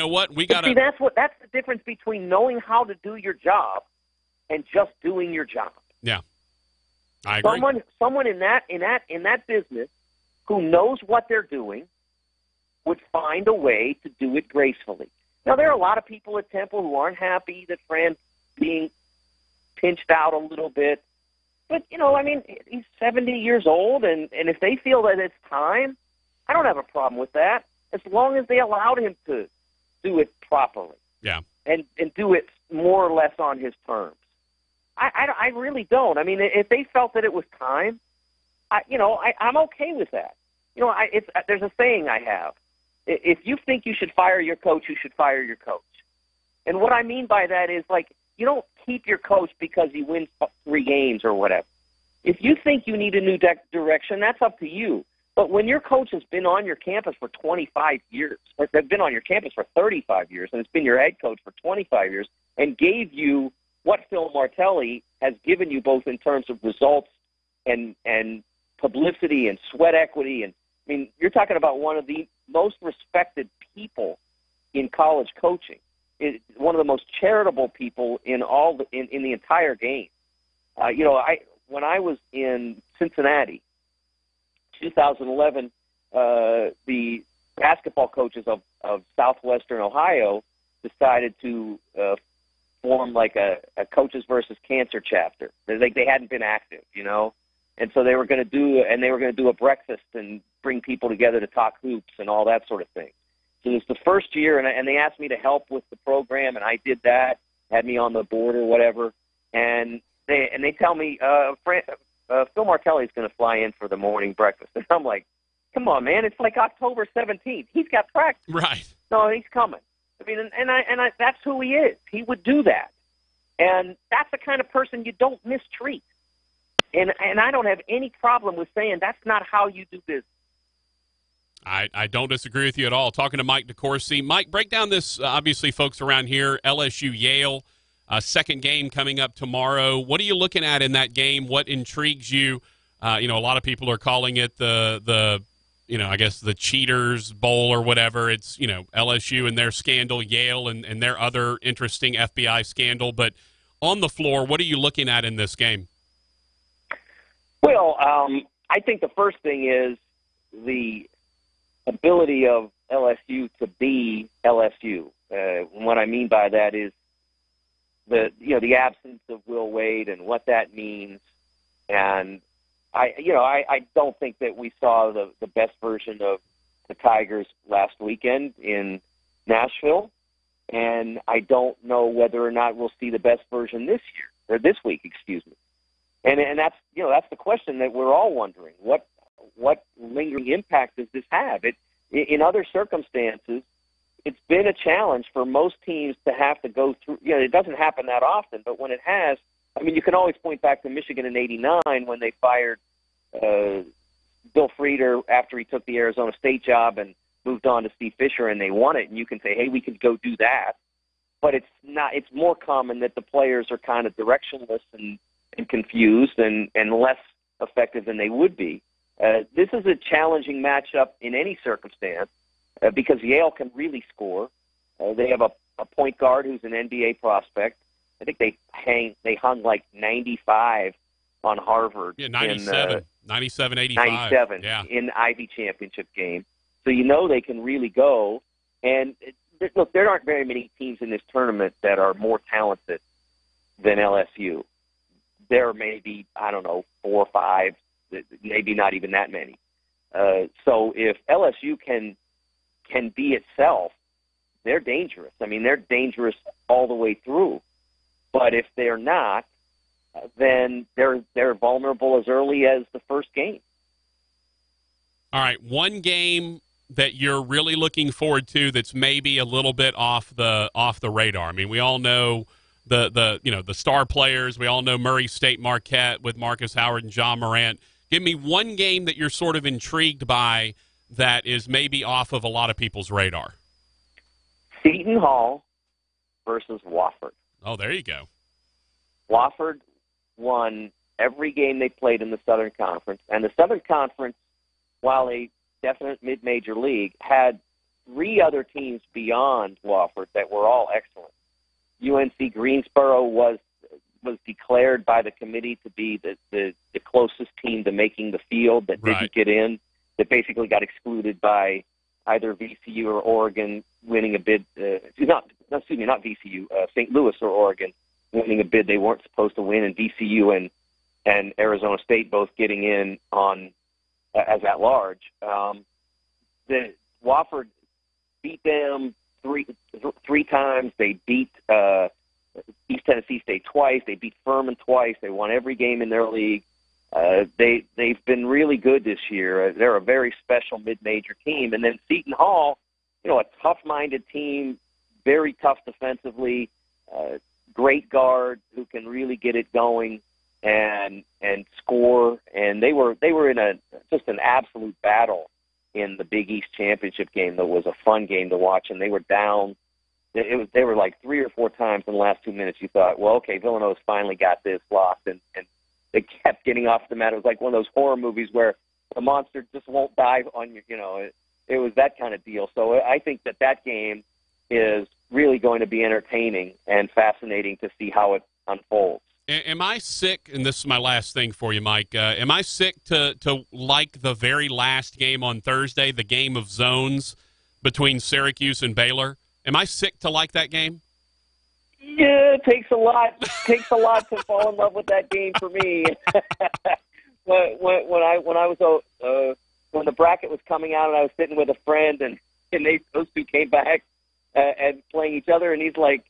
got to. That's the difference between knowing how to do your job and just doing your job. Yeah, I agree. Someone in that business who knows what they're doing would find a way to do it gracefully. Now, there are a lot of people at Temple who aren't happy that Fran's being pinched out a little bit. But, he's 70 years old, and if they feel that it's time, I don't have a problem with that, as long as they allowed him to do it properly. Yeah. And do it more or less on his terms. I really don't. I mean, if they felt that it was time, I'm okay with that. There's a saying I have. If you think you should fire your coach, you should fire your coach. And what I mean by that is, like, you don't keep your coach because he wins 3 games or whatever. If you think you need a new direction, that's up to you. But when your coach has been on your campus for 25 years, or they've been on your campus for 35 years, and it's been your head coach for 25 years, and gave you what Phil Martelli has given you both in terms of results and publicity and sweat equity, and I mean, you're talking about one of the most respected people in college coaching, one of the most charitable people in the entire game. When I was in Cincinnati, 2011, the basketball coaches of Southwestern Ohio decided to form like a Coaches versus Cancer chapter. They hadn't been active, and so they were going to do a breakfast and bring people together to talk hoops and all that sort of thing. So it was the first year, and they asked me to help with the program, and I did that. Had me on the board or whatever, and they tell me Phil Martelli is going to fly in for the morning breakfast, and I'm like, come on, man, it's like October 17th. He's got practice. Right. No, he's coming. I mean, and I that's who he is. He would do that, and that's the kind of person you don't mistreat. And I don't have any problem with saying that's not how you do business. I don't disagree with you at all. Talking to Mike DeCourcy. Mike, break down this, obviously, folks around here, LSU-Yale, second game coming up tomorrow. What are you looking at in that game? What intrigues you? A lot of people are calling it the Cheaters Bowl or whatever. It's, LSU and their scandal, Yale and their other interesting FBI scandal. But on the floor, what are you looking at in this game? Well, I think the first thing is the ability of LSU to be LSU. What I mean by that is the absence of Will Wade and what that means. And I don't think that we saw the best version of the Tigers last weekend in Nashville, and I don't know whether or not we'll see the best version this week. Excuse me. And that's the question that we're all wondering. What lingering impact does this have? In other circumstances, it's been a challenge for most teams to have to go through. It doesn't happen that often, but when it has, I mean, you can always point back to Michigan in '89 when they fired Bill Frieder after he took the Arizona State job and moved on to Steve Fisher, and they won it. And you can say, hey, we could go do that. But it's not. It's more common that the players are kind of directionless and confused and less effective than they would be. This is a challenging matchup in any circumstance because Yale can really score. They have a point guard who's an NBA prospect. I think they hung like 95 on Harvard. Yeah, 97, 85. 97 in the Ivy Championship game. So they can really go. And look, there aren't very many teams in this tournament that are more talented than LSU. There may be, 4 or 5, maybe not even that many. So if LSU can be itself, they're dangerous. I mean, they're dangerous all the way through. But if they're not, then they're vulnerable as early as the first game. All right, one game that you're really looking forward to that's maybe a little bit off the radar. I mean, we all know the star players. We all know Murray State Marquette with Marcus Howard and John Morant. Give me one game that you're sort of intrigued by that is maybe off of a lot of people's radar. Seton Hall versus Wofford. Oh, there you go. Wofford won every game they played in the Southern Conference. And the Southern Conference, while a definite mid-major league, had 3 other teams beyond Wofford that were all excellent. UNC Greensboro was declared by the committee to be the closest team to making the field that didn't get in, that basically got excluded by either VCU or Oregon winning a bid. Not VCU, St. Louis or Oregon winning a bid they weren't supposed to win, and VCU and Arizona State both getting in on as at large. The Wofford beat them three times. They beat East Tennessee State twice. They beat Furman twice. They won every game in their league. They've been really good this year. They're a very special mid-major team. And then Seton Hall a tough-minded team, very tough defensively, great guard who can really get it going and score. And they were in just an absolute battle in the Big East Championship game. That was a fun game to watch, and they were down. They were like 3 or 4 times in the last 2 minutes. You thought, well, okay, Villanova's finally got this locked, and they kept getting off the mat. It was like one of those horror movies where the monster just won't die on you. It was that kind of deal. So I think that game is really going to be entertaining and fascinating to see how it unfolds. Am I sick, and this is my last thing for you, Mike, am I sick to like the very last game on Thursday, the game of zones between Syracuse and Baylor? Am I sick to like that game? Yeah, it takes a lot. Takes a lot to fall in love with that game for me. when the bracket was coming out and I was sitting with a friend and those two came back and playing each other, and he's like,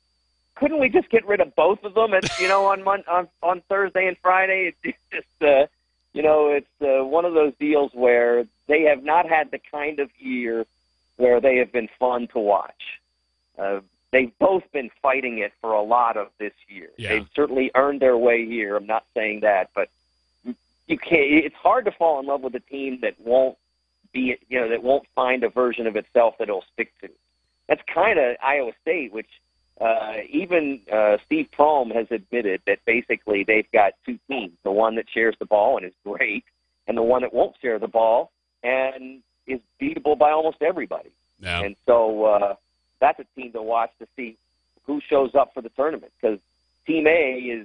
couldn't we just get rid of both of them on Thursday and Friday? It's just it's one of those deals where they have not had the kind of year where they have been fun to watch. They've both been fighting it for a lot of this year. Yeah. They've certainly earned their way here. I'm not saying that, but you can't. It's hard to fall in love with a team that won't find a version of itself that it'll stick to. That's kind of Iowa State, which even Steve Prohm has admitted that basically they've got two teams: the one that shares the ball and is great, and the one that won't share the ball and is beatable by almost everybody. Yeah. And so that's a team to watch to see who shows up for the tournament, because Team A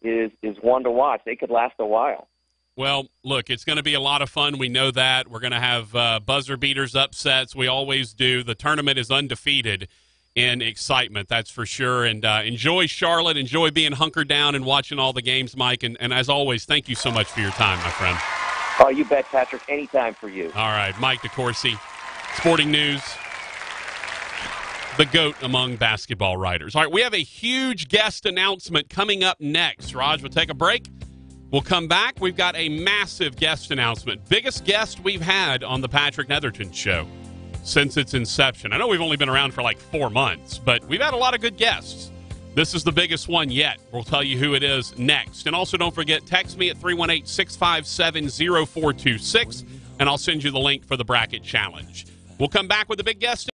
is one to watch. They could last a while. Well, look, it's going to be a lot of fun. We know that. We're going to have buzzer beaters, upsets. We always do. The tournament is undefeated in excitement, that's for sure. And enjoy Charlotte. Enjoy being hunkered down and watching all the games, Mike. And as always, thank you so much for your time, my friend. Oh, you bet, Patrick. Anytime for you. All right, Mike DeCourcy, Sporting News, the GOAT among basketball writers. All right, we have a huge guest announcement coming up next. Raj, we'll take a break. We'll come back. We've got a massive guest announcement. Biggest guest we've had on the Patrick Netherton Show since its inception. I know we've only been around for like 4 months, but we've had a lot of good guests. This is the biggest one yet. We'll tell you who it is next. And also don't forget, text me at 318-657-0426, and I'll send you the link for the bracket challenge. We'll come back with a big guest.